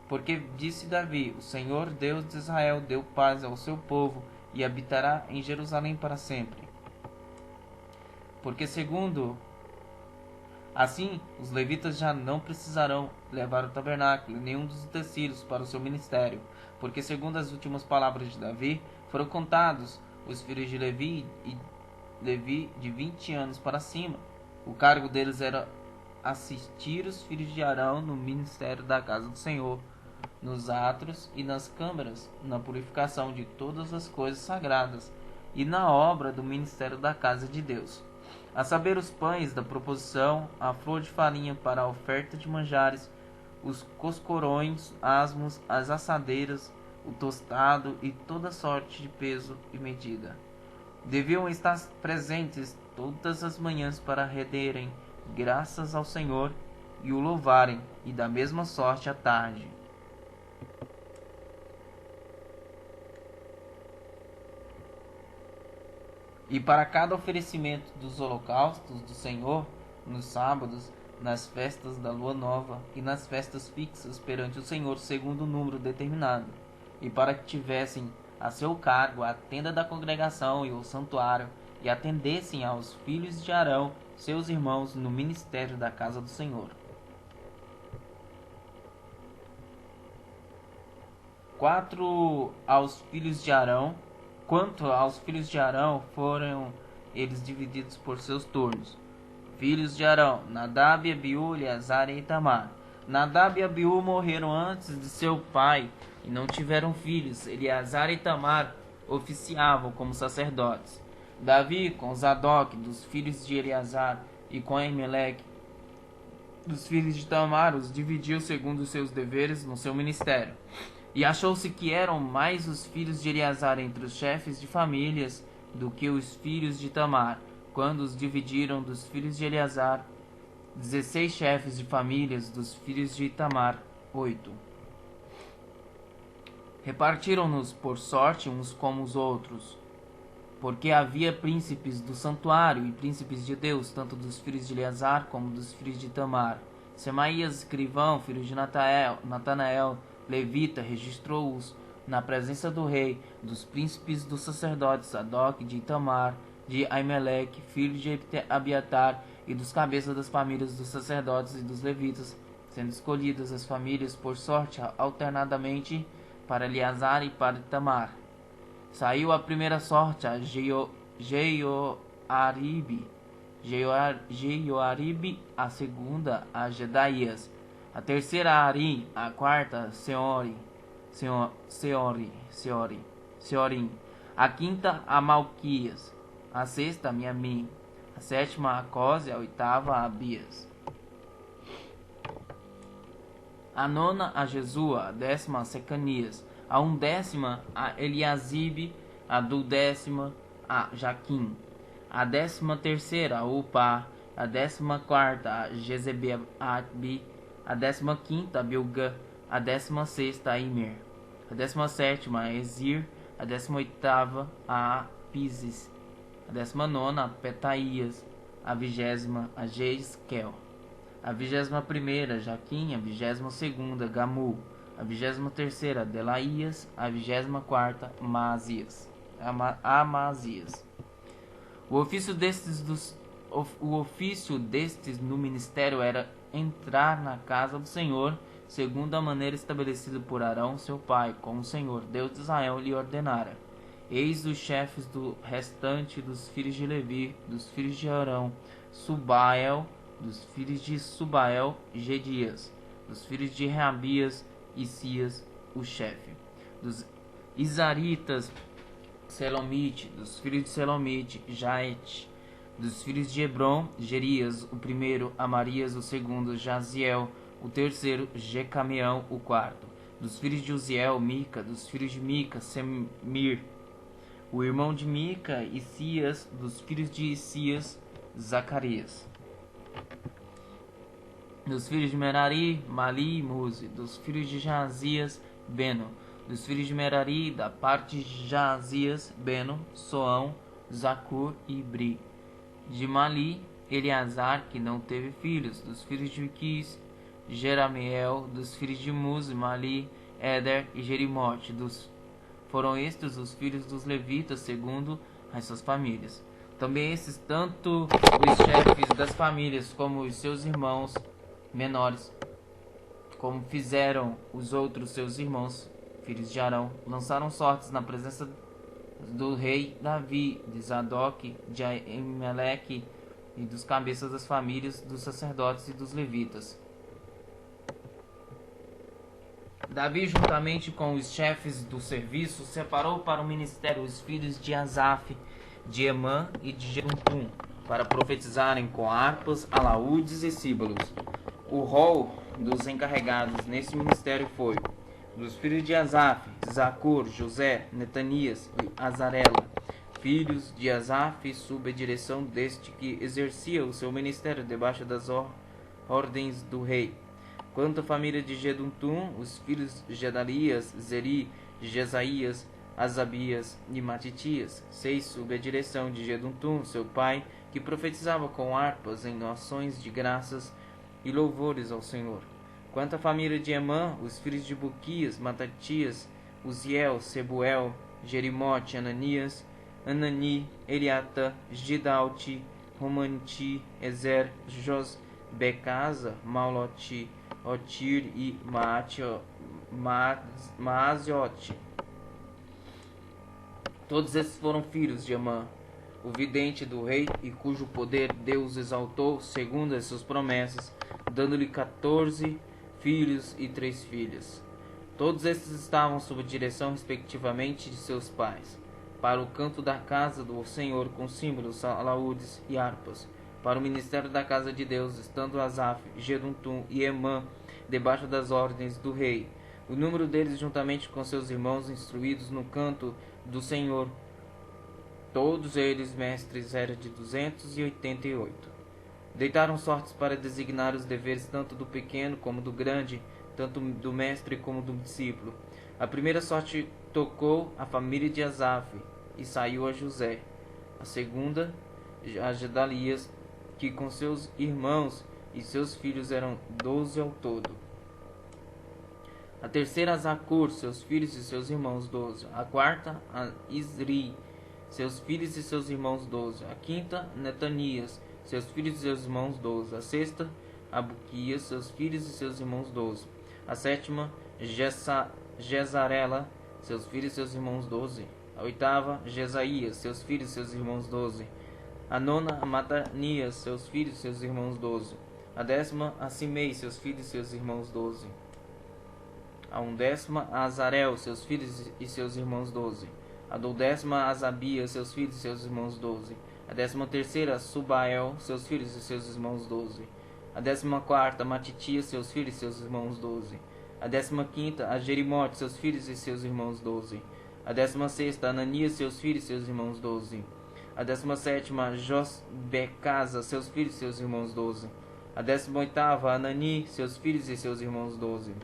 Porque disse Davi: o Senhor Deus de Israel deu paz ao seu povo, e habitará em Jerusalém para sempre. Porque assim, os levitas já não precisarão levar o tabernáculo e nenhum dos utensílios para o seu ministério, porque segundo as últimas palavras de Davi, foram contados os filhos de Levi de 20 anos para cima. O cargo deles era assistir os filhos de Arão no ministério da casa do Senhor, nos átrios e nas câmaras, na purificação de todas as coisas sagradas e na obra do ministério da casa de Deus, a saber, os pães da proposição, a flor de farinha para a oferta de manjares, os coscorões, asmos, as assadeiras, o tostado e toda sorte de peso e medida. Deviam estar presentes todas as manhãs para renderem graças ao Senhor e o louvarem, e da mesma sorte à tarde. E para cada oferecimento dos holocaustos do Senhor, nos sábados, nas festas da lua nova e nas festas fixas perante o Senhor segundo o número determinado, e para que tivessem a seu cargo a tenda da congregação e o santuário, e atendessem aos filhos de Arão, seus irmãos, no ministério da casa do Senhor. 4 aos filhos de Arão. Quanto aos filhos de Arão, foram eles divididos por seus turnos. Filhos de Arão: Nadab, Abiú, Eleazar e Itamar. Nadab e Abiú morreram antes de seu pai e não tiveram filhos. Eleazar e Itamar oficiavam como sacerdotes. Davi, com Zadok, dos filhos de Eleazar, e com Aimeleque, dos filhos de Itamar, os dividiu segundo os seus deveres no seu ministério. E achou-se que eram mais os filhos de Eleazar entre os chefes de famílias do que os filhos de Itamar, quando os dividiram dos filhos de Eleazar, 16 chefes de famílias, dos filhos de Itamar, 8. Repartiram-nos por sorte uns como os outros, porque havia príncipes do santuário e príncipes de Deus, tanto dos filhos de Eleazar como dos filhos de Itamar. Semaías, escrivão, filho de Natanael, levita, registrou-os na presença do rei, dos príncipes dos sacerdotes, Zadok, de Itamar, de Aimeleque, filho de Abiatar, e dos cabeças das famílias dos sacerdotes e dos levitas, sendo escolhidas as famílias por sorte alternadamente para Eleazar e para Itamar. Saiu a primeira sorte a Jeoaribe, Jeoaribe, a segunda a Jedaías, a terceira a Arim, a quarta Seorim, a quinta a Malquias, a sexta a Miamim, a sétima a Cose, a oitava a Abias, a nona a Jesua, a décima a Secanias, a undécima a Eliasibe, a duodécima a Jaquim, a 13ª a Upá, a 14ª a Jezebeabe, a 15ª a Bilgã, a 16ª a Imer, a 17ª a Ezir, a 18ª a Pises, a 19ª a Petaías, a 20ª a Jeisquel, a 21ª Jaquim, a 22ª Gamul, a 23ª Delaías, a 24ª Amazias. O ofício destes no ministério era entrar na casa do Senhor, segundo a maneira estabelecida por Arão, seu pai, como o Senhor, Deus de Israel, lhe ordenara. Eis os chefes do restante dos filhos de Levi, dos filhos de Arão, Subael, dos filhos de Subael, Gedias, dos filhos de Reabias, Isias, o chefe, dos Izaritas, Selomite, dos filhos de Selomite, Jaete, dos filhos de Hebron, Gerias, o primeiro, Amarias, o segundo, Jaziel, o terceiro, Jecameão, o quarto, dos filhos de Uziel, Mica, dos filhos de Mica, Semir, o irmão de Mica, Isias, dos filhos de Isias, Zacarias, dos filhos de Merari, Mali e Muzi, dos filhos de Jazias, Beno, dos filhos de Merari, da parte de Jazias, Beno, Soão, Zacur e Bri, de Mali, Eleazar, que não teve filhos, dos filhos de Quis, Jeramiel, dos filhos de Muzi, Mali, Éder e Jerimote, foram estes os filhos dos levitas, segundo as suas famílias. Também esses, tanto os chefes das famílias como os seus irmãos menores, como fizeram os outros seus irmãos, filhos de Arão, lançaram sortes na presença do rei Davi, de Zadok, de Aimeleque e dos cabeças das famílias dos sacerdotes e dos levitas. Davi, juntamente com os chefes do serviço, separou para o ministério os filhos de Asaf, de Emã e de Jedutum, para profetizarem com harpas, alaúdes e símbolos. O rol dos encarregados nesse ministério foi: dos filhos de Asaf, Zacur, José, Netanias e Azarela, filhos de Asaf, sob a direção deste que exercia o seu ministério debaixo das ordens do rei. Quanto à família de Jedutum, os filhos de Gedalias, Zeri, Jesaías, Asabias e Matitias, 6 sob a direção de Jedutum, seu pai, que profetizava com harpas em ações de graças e louvores ao Senhor. Quanto à família de Emã, os filhos de Buquias, Matatias, Uziel, Sebuel, Jerimote, Ananias, Anani, Eliata, Gidalti, Romanti, Ezer, Josbecasa, Maulote, Otir e Maaziote. Todos esses foram filhos de Emã, o vidente do rei, e cujo poder Deus exaltou segundo as suas promessas, dando-lhe 14 filhos e 3 filhas. Todos esses estavam sob a direção respectivamente de seus pais, para o canto da casa do Senhor com símbolos, alaúdes e harpas, para o ministério da casa de Deus, estando Asaf, Jedutum e Emã debaixo das ordens do rei. O número deles, juntamente com seus irmãos instruídos no canto do Senhor, todos eles mestres, era de 288. Deitaram sortes para designar os deveres tanto do pequeno como do grande, tanto do mestre como do discípulo. A primeira sorte tocou a família de Asaf, e saiu a José. A segunda, a Gedalias, que com seus irmãos e seus filhos eram 12 ao todo. A terceira, a Zacur, seus filhos e seus irmãos, 12. A quarta, a Isri, seus filhos e seus irmãos, 12. A quinta, Netanias, seus filhos e seus irmãos, 12. A sexta, a Buquias, seus filhos e seus irmãos, 12. A sétima, Jezarela, seus filhos e seus irmãos, 12. A oitava, Jesaías, seus filhos e seus irmãos, 12. A nona, a Matanias, seus filhos e seus irmãos, 12. A 10ª, a Simei, seus filhos e seus irmãos, 12. A 11ª, a Azarel, seus filhos e seus irmãos, 12. A 12ª, a Azabias, seus filhos e seus irmãos, 12. A 13ª, a Subael, seus filhos e seus irmãos, 12. A 14ª, a Matitias, seus filhos e seus irmãos, 12. A 15ª, a Jerimote, seus filhos e seus irmãos, 12. A 16ª, a Ananias, seus filhos e seus irmãos, 12. A 17ª, a Josbecasa, seus filhos e seus irmãos, 12. A 18ª, a Anani, seus filhos e seus irmãos, 12.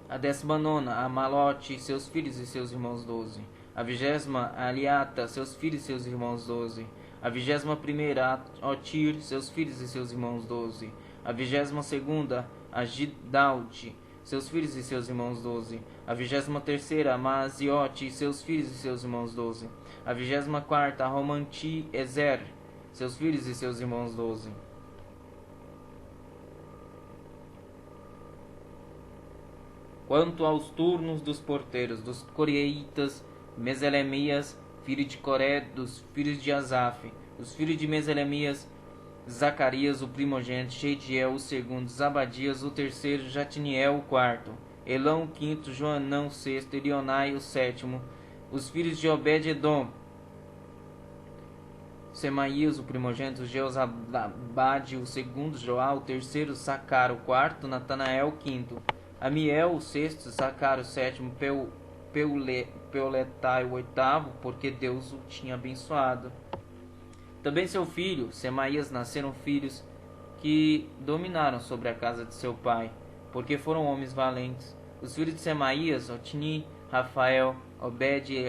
A 19ª, a Malote, seus filhos e seus irmãos, 12. A 20ª, a Aliata, seus filhos e seus irmãos, 12. A 21ª, a Otir, seus filhos e seus irmãos, 12. A 22ª, a Gidalti, seus filhos e seus irmãos, 12. A 23ª, a Maaziote, seus filhos e seus irmãos, 12. A 24ª, a Romanti Ezer, seus filhos e seus irmãos, 12. Quanto aos turnos dos porteiros, dos coreitas, Meselemias, filho de Coré, dos filhos de Asaf, os filhos de Meselemias, Zacarias, o primogênito, Sheidiel, o segundo, Zabadias, o terceiro, Jatiniel, o quarto, Elão, o quinto, Joanão, o sexto, Elionai, o sétimo, os filhos de Obed-edom, Semaías, o primogênito, Jeozabade, o segundo, Joá, o terceiro, Sacar, o quarto, Natanael, o quinto, Amiel, o sexto, Sacar, o sétimo, Peuletai, o oitavo, porque Deus o tinha abençoado. Também seu filho, Semaías, nasceram filhos que dominaram sobre a casa de seu pai, porque foram homens valentes. Os filhos de Semaías, Otni, Rafael, Obed e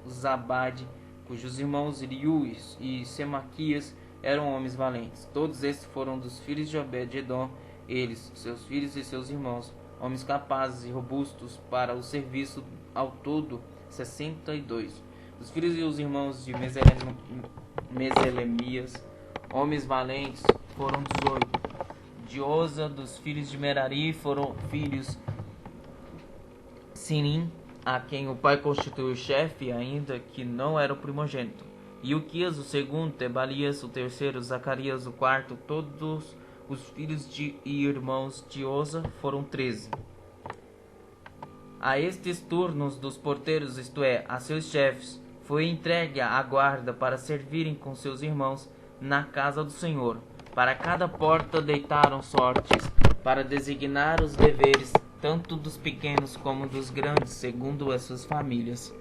Elzabade, cujos irmãos Iriú e Semaquias eram homens valentes. Todos estes foram dos filhos de Obed-edom, eles, seus filhos e seus irmãos, homens capazes e robustos para o serviço, ao todo 62. Os filhos e os irmãos de Meselemias, homens valentes, foram 18. De Oza, dos filhos de Merari, foram filhos Sinim, a quem o pai constituiu chefe, ainda que não era o primogênito. Ilquias, o segundo, Tebalias, o terceiro, Zacarias, o quarto, todos os filhos e irmãos de Oza foram 13. A estes turnos dos porteiros, isto é, a seus chefes, foi entregue a guarda para servirem com seus irmãos na casa do Senhor. Para cada porta deitaram sortes, para designar os deveres, tanto dos pequenos como dos grandes, segundo as suas famílias.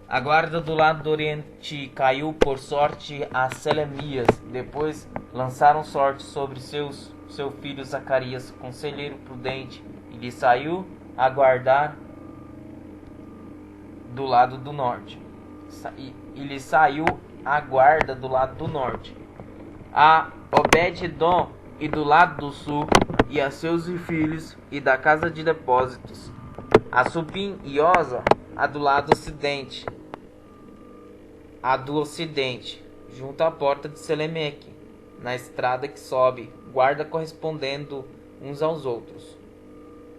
A guarda do lado do oriente caiu por sorte a Selemias. Depois lançaram sorte sobre seu filho Zacarias, conselheiro prudente, e lhe saiu a guardar do lado do norte. E lhe saiu a guarda do lado do norte. A Obed-edom e do lado do sul, e a seus filhos, e da casa de depósitos. A Supim e Oza, a do lado ocidente. A do ocidente, junto à porta de Selemeque, na estrada que sobe, guarda correspondendo uns aos outros.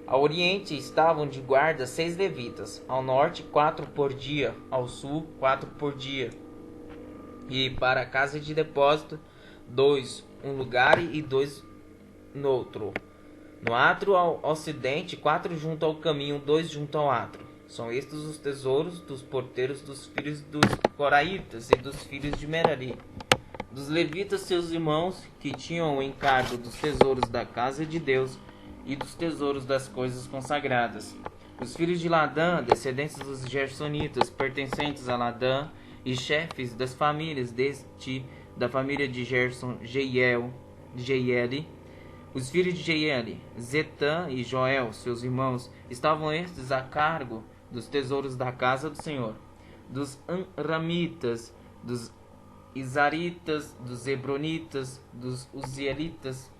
Ao oriente estavam de guarda 6 levitas, ao norte 4 por dia, ao sul 4 por dia. E para a casa de depósito, 2 um lugar e 2 no outro. No átrio ao ocidente, 4 junto ao caminho, 2 junto ao átrio. São estes os tesouros dos porteiros dos filhos dos coraitas e dos filhos de Merari. Dos levitas seus irmãos, que tinham o encargo dos tesouros da casa de Deus e dos tesouros das coisas consagradas. Os filhos de Ladã, descendentes dos Gersonitas, pertencentes a Ladã, e chefes das famílias da família de Gerson, Jeieli. Os filhos de Jeieli, Zetã e Joel, seus irmãos, estavam estes a cargo dos tesouros da casa do Senhor, dos Anramitas, dos Izaritas, dos Hebronitas, dos Uzielitas.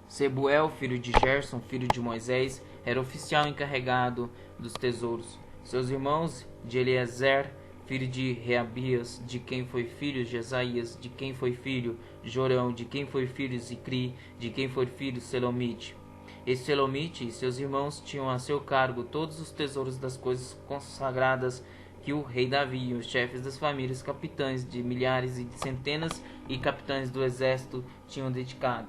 Sebuel, filho de Gerson, filho de Moisés, era oficial encarregado dos tesouros. Seus irmãos, de Eliezer, filho de Reabias, de quem foi filho Jesaías, de quem foi filho Jorão, de quem foi filho Zicri, de quem foi filho Selomite. E Selomite e seus irmãos tinham a seu cargo todos os tesouros das coisas consagradas que o rei Davi e os chefes das famílias, capitães de milhares e de centenas e capitães do exército tinham dedicado.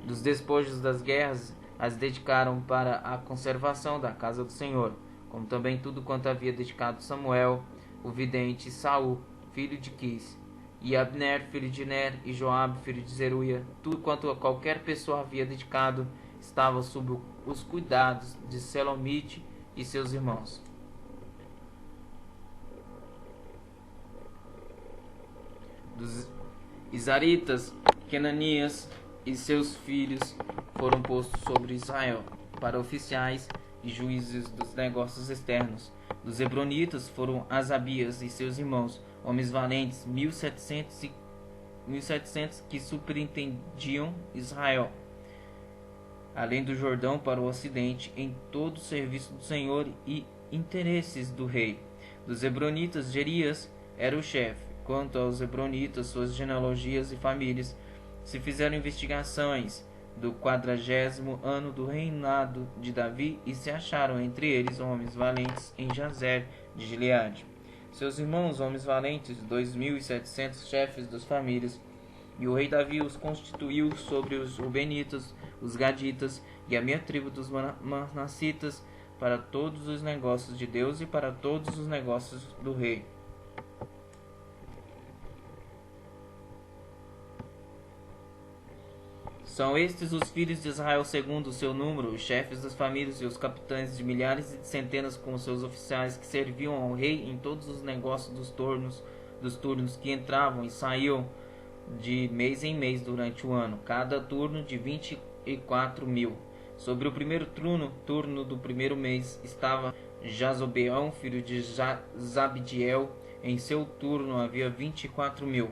Dos despojos das guerras as dedicaram para a conservação da casa do Senhor, como também tudo quanto havia dedicado Samuel, o vidente, Saul, filho de Quis, e Abner, filho de Ner, e Joabe, filho de Zeruia. Tudo quanto qualquer pessoa havia dedicado estava sob os cuidados de Selomite e seus irmãos. Dos Izaritas, Kenanias e seus filhos foram postos sobre Israel, para oficiais e juízes dos negócios externos. Dos Hebronitas foram Asabias e seus irmãos, homens valentes, 1.700 que superintendiam Israel, além do Jordão para o ocidente, em todo o serviço do Senhor e interesses do rei. Dos Hebronitas, Jerias era o chefe. Quanto aos Hebronitas, suas genealogias e famílias, se fizeram investigações do 40º ano do reinado de Davi, e se acharam entre eles homens valentes em Jazer de Gileade. Seus irmãos, homens valentes, 2.700 chefes das famílias, e o rei Davi os constituiu sobre os Rubenitas, os Gaditas e a meia tribo dos Manassitas, para todos os negócios de Deus e para todos os negócios do rei. São estes os filhos de Israel segundo o seu número, os chefes das famílias e os capitães de milhares e de centenas com os seus oficiais que serviam ao rei em todos os negócios dos turnos que entravam e saíam de mês em mês durante o ano, cada turno de 24.000. Sobre o primeiro turno do primeiro mês estava Jazobeão, filho de Zabdiel, em seu turno havia 24.000.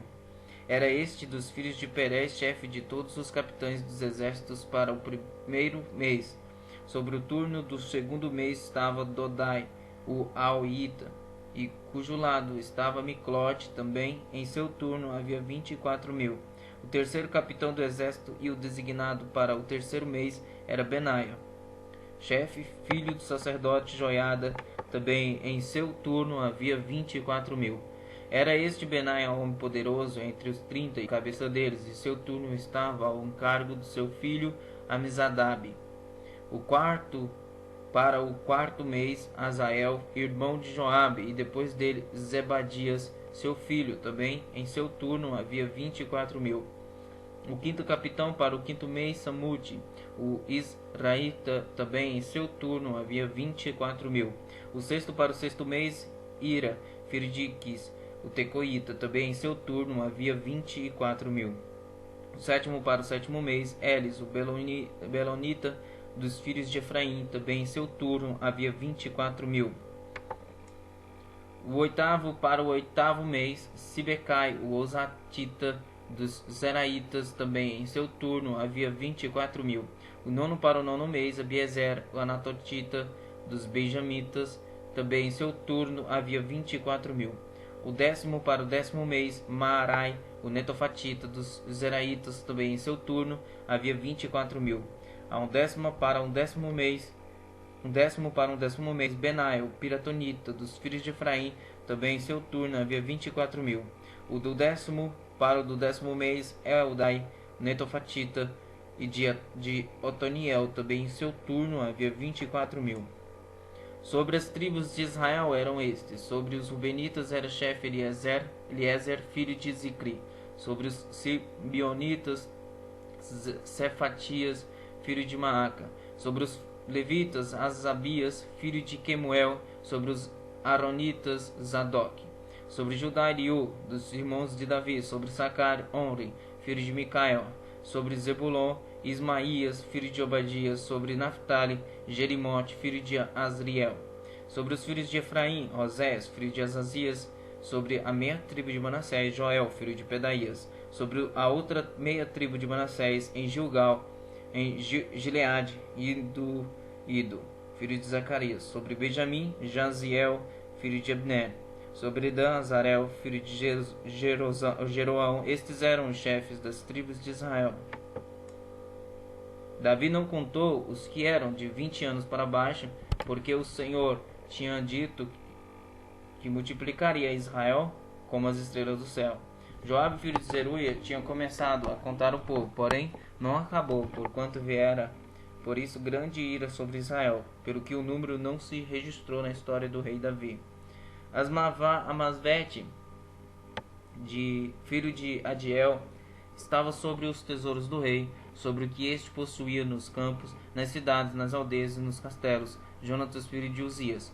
Era este dos filhos de Perez, chefe de todos os capitães dos exércitos para o primeiro mês. Sobre o turno do segundo mês estava Dodai, o Auita, e cujo lado estava Miclote também. Em seu turno havia 24.000. O terceiro capitão do exército e o designado para o terceiro mês era Benaia, chefe, filho do sacerdote Joiada. Também em seu turno havia 24.000. Era este Benaia homem poderoso entre os 30 e cabeça deles, e seu turno estava ao encargo do seu filho Amizadabe. Para o quarto mês, Azael, irmão de Joabe, e depois dele Zebadias, seu filho. Também em seu turno havia 24.000. O quinto capitão para o quinto mês, Samute, o Israelita. Também em seu turno havia 24.000. O sexto para o sexto mês, Ira, filho de Quis, o Tecoíta. Também em seu turno havia 24.000. O sétimo para o sétimo mês, Elis, o Belonita, dos filhos de Efraim. Também em seu turno havia 24.000. O oitavo para o oitavo mês, Sibecai, o Osatita, dos Zeraitas. Também em seu turno havia 24.000. O nono para o nono mês, Abiezer, o Anatotita, dos Benjamitas. Também em seu turno havia 24.000. O décimo para o décimo mês, Maarai, o Netofatita, dos Zeraitas. Também em seu turno havia 24.000. A um décimo para um décimo mês, Benaia, o Piratonita, dos filhos de Efraim. Também em seu turno havia 24.000. O do décimo para o do décimo mês, Eldai, Netofatita, e de Otoniel. Também em seu turno havia 24.000. Sobre as tribos de Israel eram estes. Sobre os Rubenitas era chefe Eliezer, filho de Zicri. Sobre os Sibionitas, Cefatias, filho de Maaca. Sobre os Levitas, Asabias, filho de Quemuel. Sobre os Aronitas, Zadok. Sobre Judá, Eliú, dos irmãos de Davi. Sobre Sacar, Onri, filho de Micael. Sobre Zebulon, Ismaías, filho de Obadias. Sobre Naphtali, Jerimote, filho de Azriel. Sobre os filhos de Efraim, Osés, filho de Azazias. Sobre a meia tribo de Manassés, Joel, filho de Pedaías. Sobre a outra meia tribo de Manassés, em Gilgal, em Gileade, Ido, filho de Zacarias. Sobre Benjamim, Jaziel, filho de Abner. Sobre Dan, Azarel, filho de Jeroão. Estes eram os chefes das tribos de Israel. Davi não contou os que eram de 20 anos para baixo, porque o Senhor tinha dito que multiplicaria Israel como as estrelas do céu. Joabe, filho de Zeruia, tinha começado a contar o povo, porém não acabou, porquanto viera por isso grande ira sobre Israel, pelo que o número não se registrou na história do rei Davi. Amasvete, filho de Adiel, estava sobre os tesouros do rei, sobre o que este possuía nos campos, nas cidades, nas aldeias e nos castelos. Jonatas, filho de Uzias,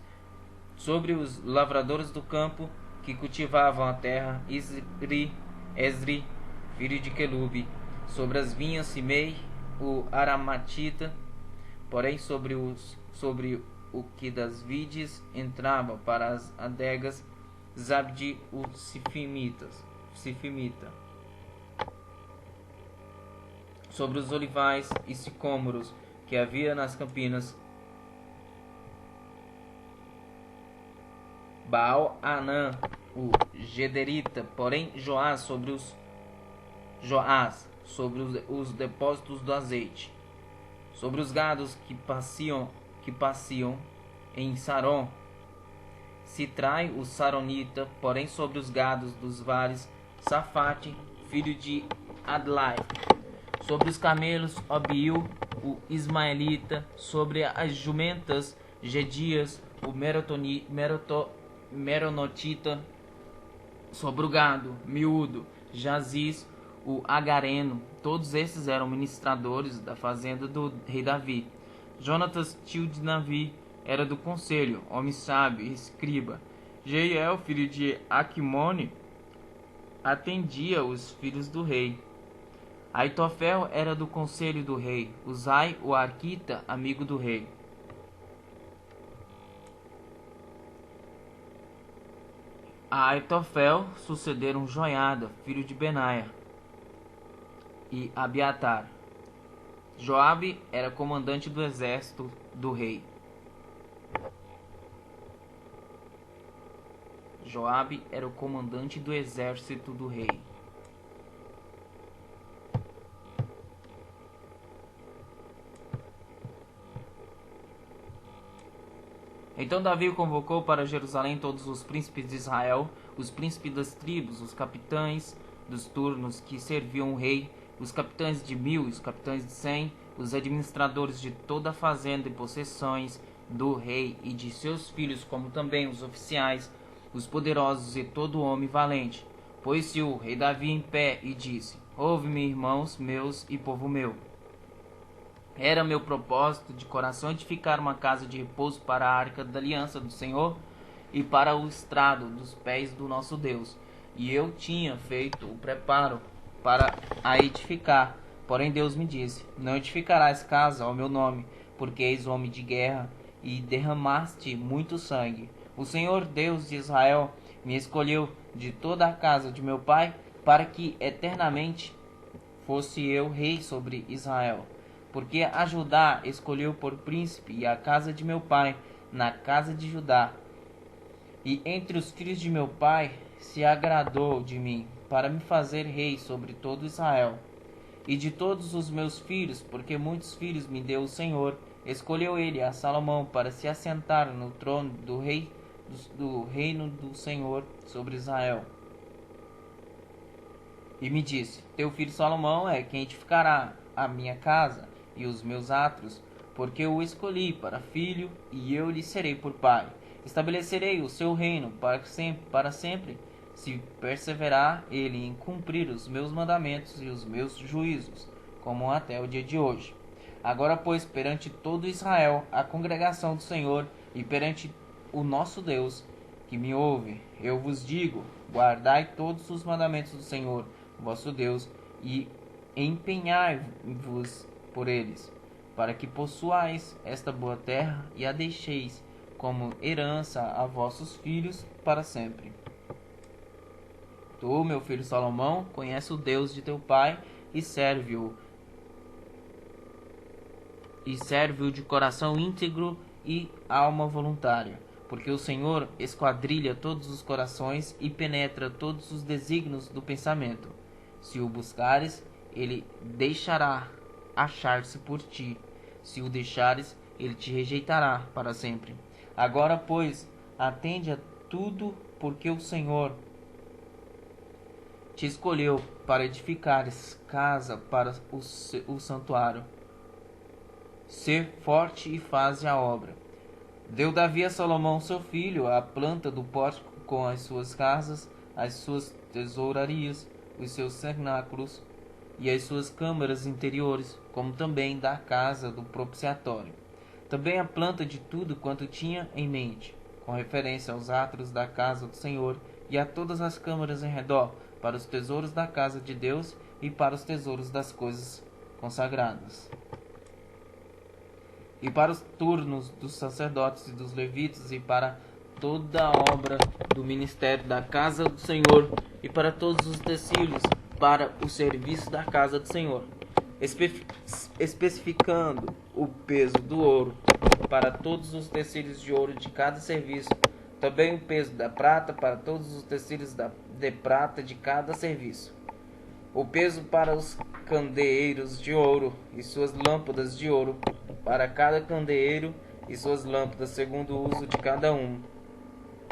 sobre os lavradores do campo que cultivavam a terra. Esri, filho de Quelube, sobre as vinhas. Simei, o Aramatita, porém sobre o que das vides entrava para as adegas. Zabdi, o Sifimita, sobre os olivais e sicômoros que havia nas campinas. Baal-Anã, o Gederita, porém Joás sobre os depósitos do azeite, sobre os gados que pasciam em Saron. Citrai, o Saronita, porém sobre os gados dos vales. Safate, filho de Adlai, sobre os camelos. Obiu, o Ismaelita, sobre as jumentas. Gedias, o Meronotita, sobre o gado. Miúdo, Jaziz, o Agareno. Todos esses eram ministradores da fazenda do rei Davi. Jonatas, tio de Davi, era do conselho, homem sábio e escriba. Jeiel, filho de Aquimone, atendia os filhos do rei. Aitofel era do conselho do rei. Uzai, o Arquita, amigo do rei. A Aitofel sucederam Joiada, filho de Benaia, e Abiatar. Joabe era comandante do exército do rei. Joabe era o comandante do exército do rei. Então Davi convocou para Jerusalém todos os príncipes de Israel, os príncipes das tribos, os capitães dos turnos que serviam o rei, os capitães de 1000, os capitães de 100, os administradores de toda a fazenda e possessões do rei e de seus filhos, como também os oficiais, os poderosos e todo homem valente. Pôs-se o rei Davi em pé e disse: Ouve-me, irmãos meus e povo meu. Era meu propósito de coração edificar uma casa de repouso para a arca da aliança do Senhor e para o estrado dos pés do nosso Deus. E eu tinha feito o preparo para a edificar. Porém Deus me disse: Não edificarás casa ao meu nome, porque és homem de guerra e derramaste muito sangue. O Senhor Deus de Israel me escolheu de toda a casa de meu pai para que eternamente fosse eu rei sobre Israel. Porque a Judá escolheu por príncipe e a casa de meu pai na casa de Judá. E entre os filhos de meu pai se agradou de mim para me fazer rei sobre todo Israel. E de todos os meus filhos, porque muitos filhos me deu o Senhor, escolheu ele a Salomão para se assentar no trono do reino do Senhor sobre Israel. E me disse: Teu filho Salomão é quem edificará a minha casa e os meus átrios, porque eu o escolhi para filho, e eu lhe serei por pai. Estabelecerei o seu reino para sempre, se perseverar ele em cumprir os meus mandamentos e os meus juízos, como até o dia de hoje. Agora, pois, perante todo Israel, a congregação do Senhor, e perante o nosso Deus, que me ouve, eu vos digo: guardai todos os mandamentos do Senhor, vosso Deus, e empenhai-vos por eles, para que possuais esta boa terra e a deixeis como herança a vossos filhos para sempre. Tu, meu filho Salomão, conhece o Deus de teu pai e serve-o de coração íntegro e alma voluntária, porque o Senhor esquadrilha todos os corações e penetra todos os desígnios do pensamento. Se o buscares, ele deixará achar-se por ti. Se o deixares, ele te rejeitará para sempre. Agora, pois, atende a tudo porque o Senhor te escolheu para edificares casa para o santuário. Ser forte e faze a obra. Deu Davi a Salomão seu filho a planta do pórtico com as suas casas, as suas tesourarias, os seus cenáculos e as suas câmaras interiores, como também da casa do propiciatório. Também a planta de tudo quanto tinha em mente, com referência aos átrios da casa do Senhor e a todas as câmaras em redor, para os tesouros da casa de Deus e para os tesouros das coisas consagradas. E para os turnos dos sacerdotes e dos levitas, e para toda a obra do ministério da casa do Senhor, e para todos os utensílios para o serviço da casa do Senhor, especificando o peso do ouro para todos os utensílios de ouro de cada serviço, também o peso da prata para todos os utensílios de prata de cada serviço, o peso para os candeeiros de ouro e suas lâmpadas de ouro, para cada candeeiro e suas lâmpadas, segundo o uso de cada um.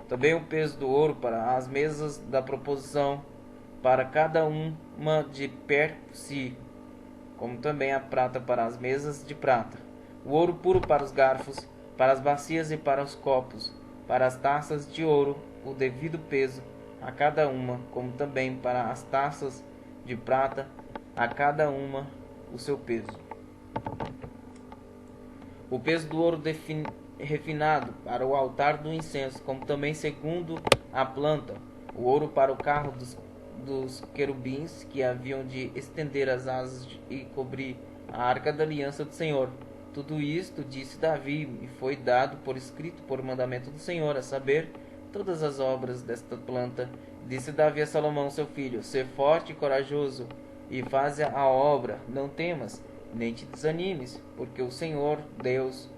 Também o peso do ouro para as mesas da proposição, para cada uma de per si, como também a prata para as mesas de prata. O ouro puro para os garfos, para as bacias e para os copos, para as taças de ouro, o devido peso a cada uma, como também para as taças de prata, a cada uma o seu peso. O peso do ouro refinado para o altar do incenso, como também segundo a planta, o ouro para o carro dos querubins que haviam de estender as asas e cobrir a arca da aliança do Senhor. Tudo isto disse Davi, e foi dado por escrito por mandamento do Senhor, a saber, todas as obras desta planta. Disse Davi a Salomão seu filho: Sê forte e corajoso, e faze a obra, não temas, nem te desanimes, porque o Senhor Deus,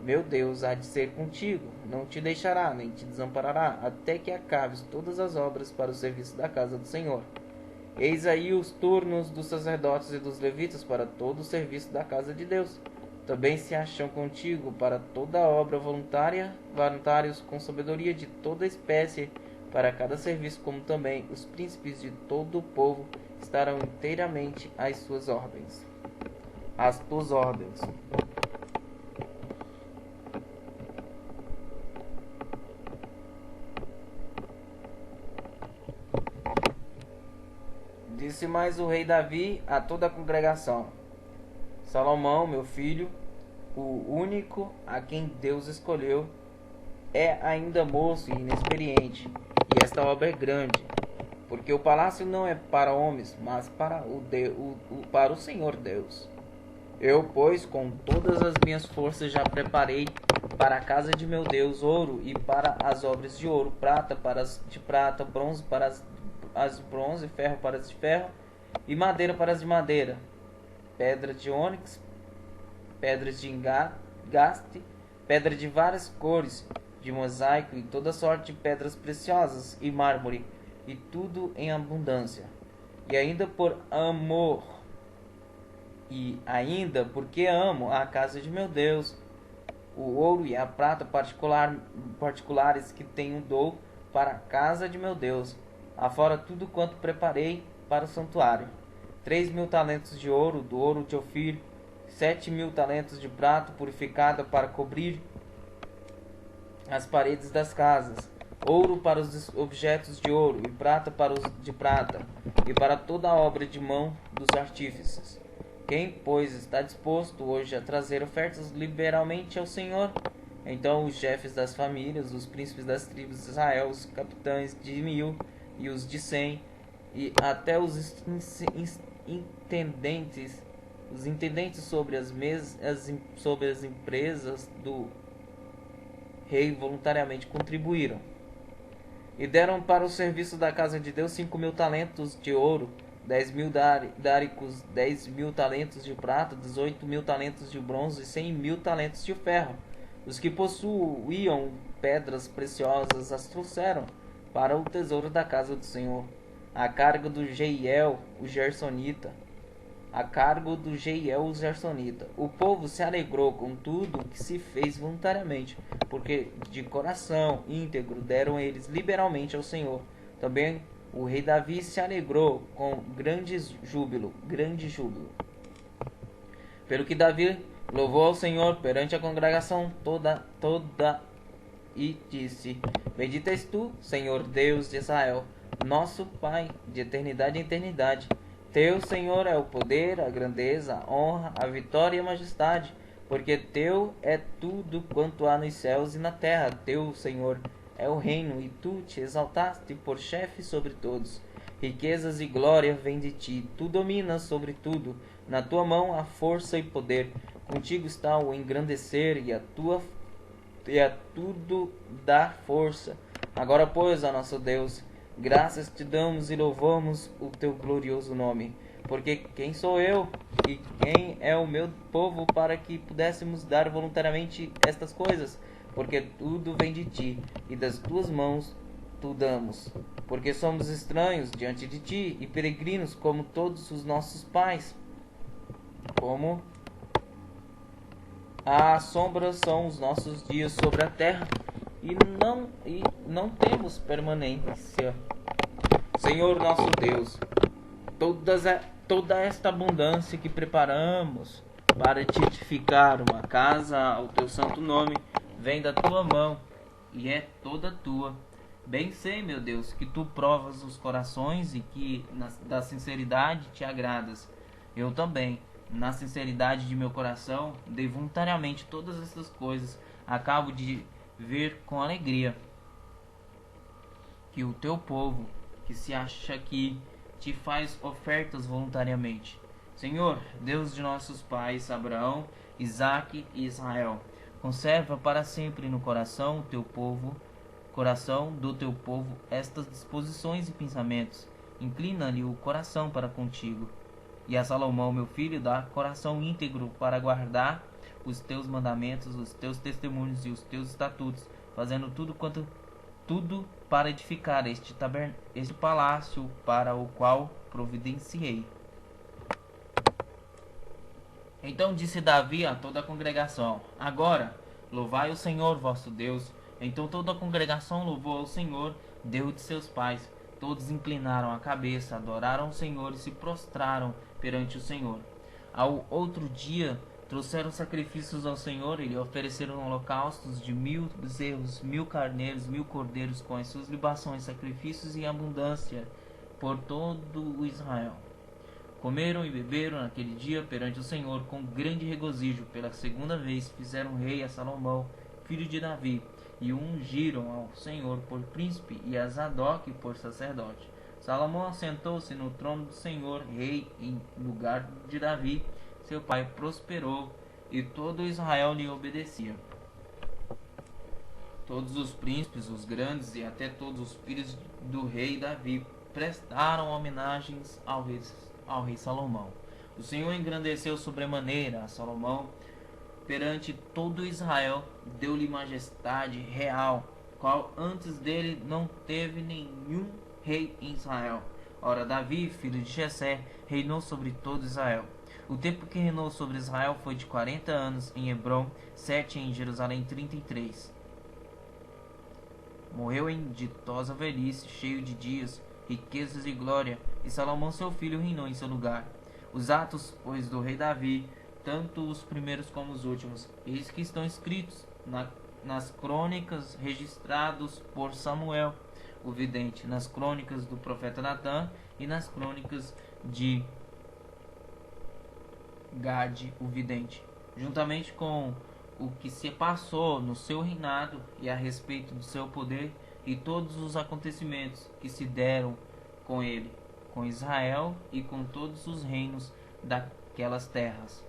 meu Deus, há de ser contigo, não te deixará, nem te desamparará, até que acabes todas as obras para o serviço da casa do Senhor. Eis aí os turnos dos sacerdotes e dos levitas para todo o serviço da casa de Deus. Também se acham contigo para toda a obra voluntários com sabedoria de toda espécie para cada serviço, como também os príncipes de todo o povo estarão inteiramente às suas ordens. As tuas ordens. Disse mais o rei Davi a toda a congregação: Salomão, meu filho, o único a quem Deus escolheu, é ainda moço e inexperiente, e esta obra é grande, porque o palácio não é para homens, mas para para o Senhor Deus. Eu, pois, com todas as minhas forças já preparei para a casa de meu Deus ouro, e para as obras de ouro, prata para as de prata, bronze para as de bronze, ferro para as de ferro, e madeira para as de madeira, pedra de ônix, pedras de engaste, pedra de várias cores, de mosaico e toda sorte de pedras preciosas, e mármore, e tudo em abundância. E ainda por amor, e ainda porque amo a casa de meu Deus, o ouro e a prata particulares que tenho dou para a casa de meu Deus, afora tudo quanto preparei para o santuário. 3.000 talentos de ouro, do ouro de Ofir, 7.000 talentos de prata purificada para cobrir as paredes das casas, ouro para os objetos de ouro, e prata para os de prata, e para toda a obra de mão dos artífices. Quem, pois, está disposto hoje a trazer ofertas liberalmente ao Senhor? Então os chefes das famílias, os príncipes das tribos de Israel, os capitães de 1000 e os de 100, e até os intendentes sobre sobre as empresas do rei voluntariamente contribuíram. E deram para o serviço da casa de Deus 5.000 talentos de ouro, 10.000 dáricos, 10.000 talentos de prata, 18.000 talentos de bronze e 100.000 talentos de ferro. Os que possuíam pedras preciosas as trouxeram para o tesouro da casa do Senhor, a carga do Jeiel, o Gersonita, a cargo do Jeiel o Gersonita. O povo se alegrou com tudo o que se fez voluntariamente, porque de coração íntegro deram eles liberalmente ao Senhor. Também o rei Davi se alegrou com grande júbilo. Pelo que Davi louvou ao Senhor perante a congregação toda e disse: Bendito és tu, Senhor Deus de Israel, nosso Pai, de eternidade em eternidade. Teu, Senhor, é o poder, a grandeza, a honra, a vitória e a majestade, porque teu é tudo quanto há nos céus e na terra. Teu, Senhor, é o reino, e tu te exaltaste por chefe sobre todos. Riquezas e glória vêm de ti, tu dominas sobre tudo. Na tua mão há força e poder. Contigo está o engrandecer e a tudo dá força. Agora, pois, ó nosso Deus, graças te damos e louvamos o teu glorioso nome. Porque quem sou eu e quem é o meu povo para que pudéssemos dar voluntariamente estas coisas? Porque tudo vem de ti, e das tuas mãos tu damos. Porque somos estranhos diante de ti, e peregrinos como todos os nossos pais. Como a sombra são os nossos dias sobre a terra, e não temos permanência. Senhor nosso Deus, toda esta abundância que preparamos para te edificar uma casa ao teu santo nome, vem da tua mão e é toda tua. Bem sei, meu Deus, que tu provas os corações e que da sinceridade te agradas. Eu também, na sinceridade de meu coração, dei voluntariamente todas essas coisas. Acabo de ver com alegria que o teu povo, que se acha aqui, te faz ofertas voluntariamente. Senhor, Deus de nossos pais, Abraão, Isaque e Israel, conserva para sempre no coração do teu povo estas disposições e pensamentos. Inclina-lhe o coração para contigo. E a Salomão, meu filho, dá coração íntegro para guardar os teus mandamentos, os teus testemunhos e os teus estatutos, fazendo tudo para edificar este palácio para o qual providenciei. Então disse Davi a toda a congregação: Agora louvai o Senhor vosso Deus. Então toda a congregação louvou ao Senhor, Deus de seus pais. Todos inclinaram a cabeça, adoraram o Senhor e se prostraram perante o Senhor. Ao outro dia trouxeram sacrifícios ao Senhor e lhe ofereceram holocaustos de 1000 bezerros, 1000 carneiros, 1000 cordeiros, com as suas libações, sacrifícios em abundância por todo o Israel. Comeram e beberam naquele dia perante o Senhor com grande regozijo. Pela segunda vez fizeram rei a Salomão, filho de Davi, e o ungiram ao Senhor por príncipe e a Zadok por sacerdote. Salomão assentou-se no trono do Senhor, rei, em lugar de Davi. Seu pai prosperou e todo Israel lhe obedecia. Todos os príncipes, os grandes e até todos os filhos do rei Davi prestaram homenagens ao rei Salomão. O Senhor engrandeceu sobremaneira a Salomão perante todo Israel, deu-lhe majestade real, qual antes dele não teve nenhum rei em Israel. Ora, Davi, filho de Jessé, reinou sobre todo Israel. O tempo que reinou sobre Israel foi de 40 anos em Hebrom, 7 em Jerusalém, 33. Morreu em ditosa velhice, cheio de dias, riquezas e glória, e Salomão seu filho reinou em seu lugar. Os atos, pois, do rei Davi, tanto os primeiros como os últimos, eis que estão escritos nas crônicas registrados por Samuel, o vidente, nas crônicas do profeta Natã e nas crônicas de Gade, o vidente, juntamente com o que se passou no seu reinado e a respeito do seu poder e todos os acontecimentos que se deram com ele, com Israel e com todos os reinos daquelas terras.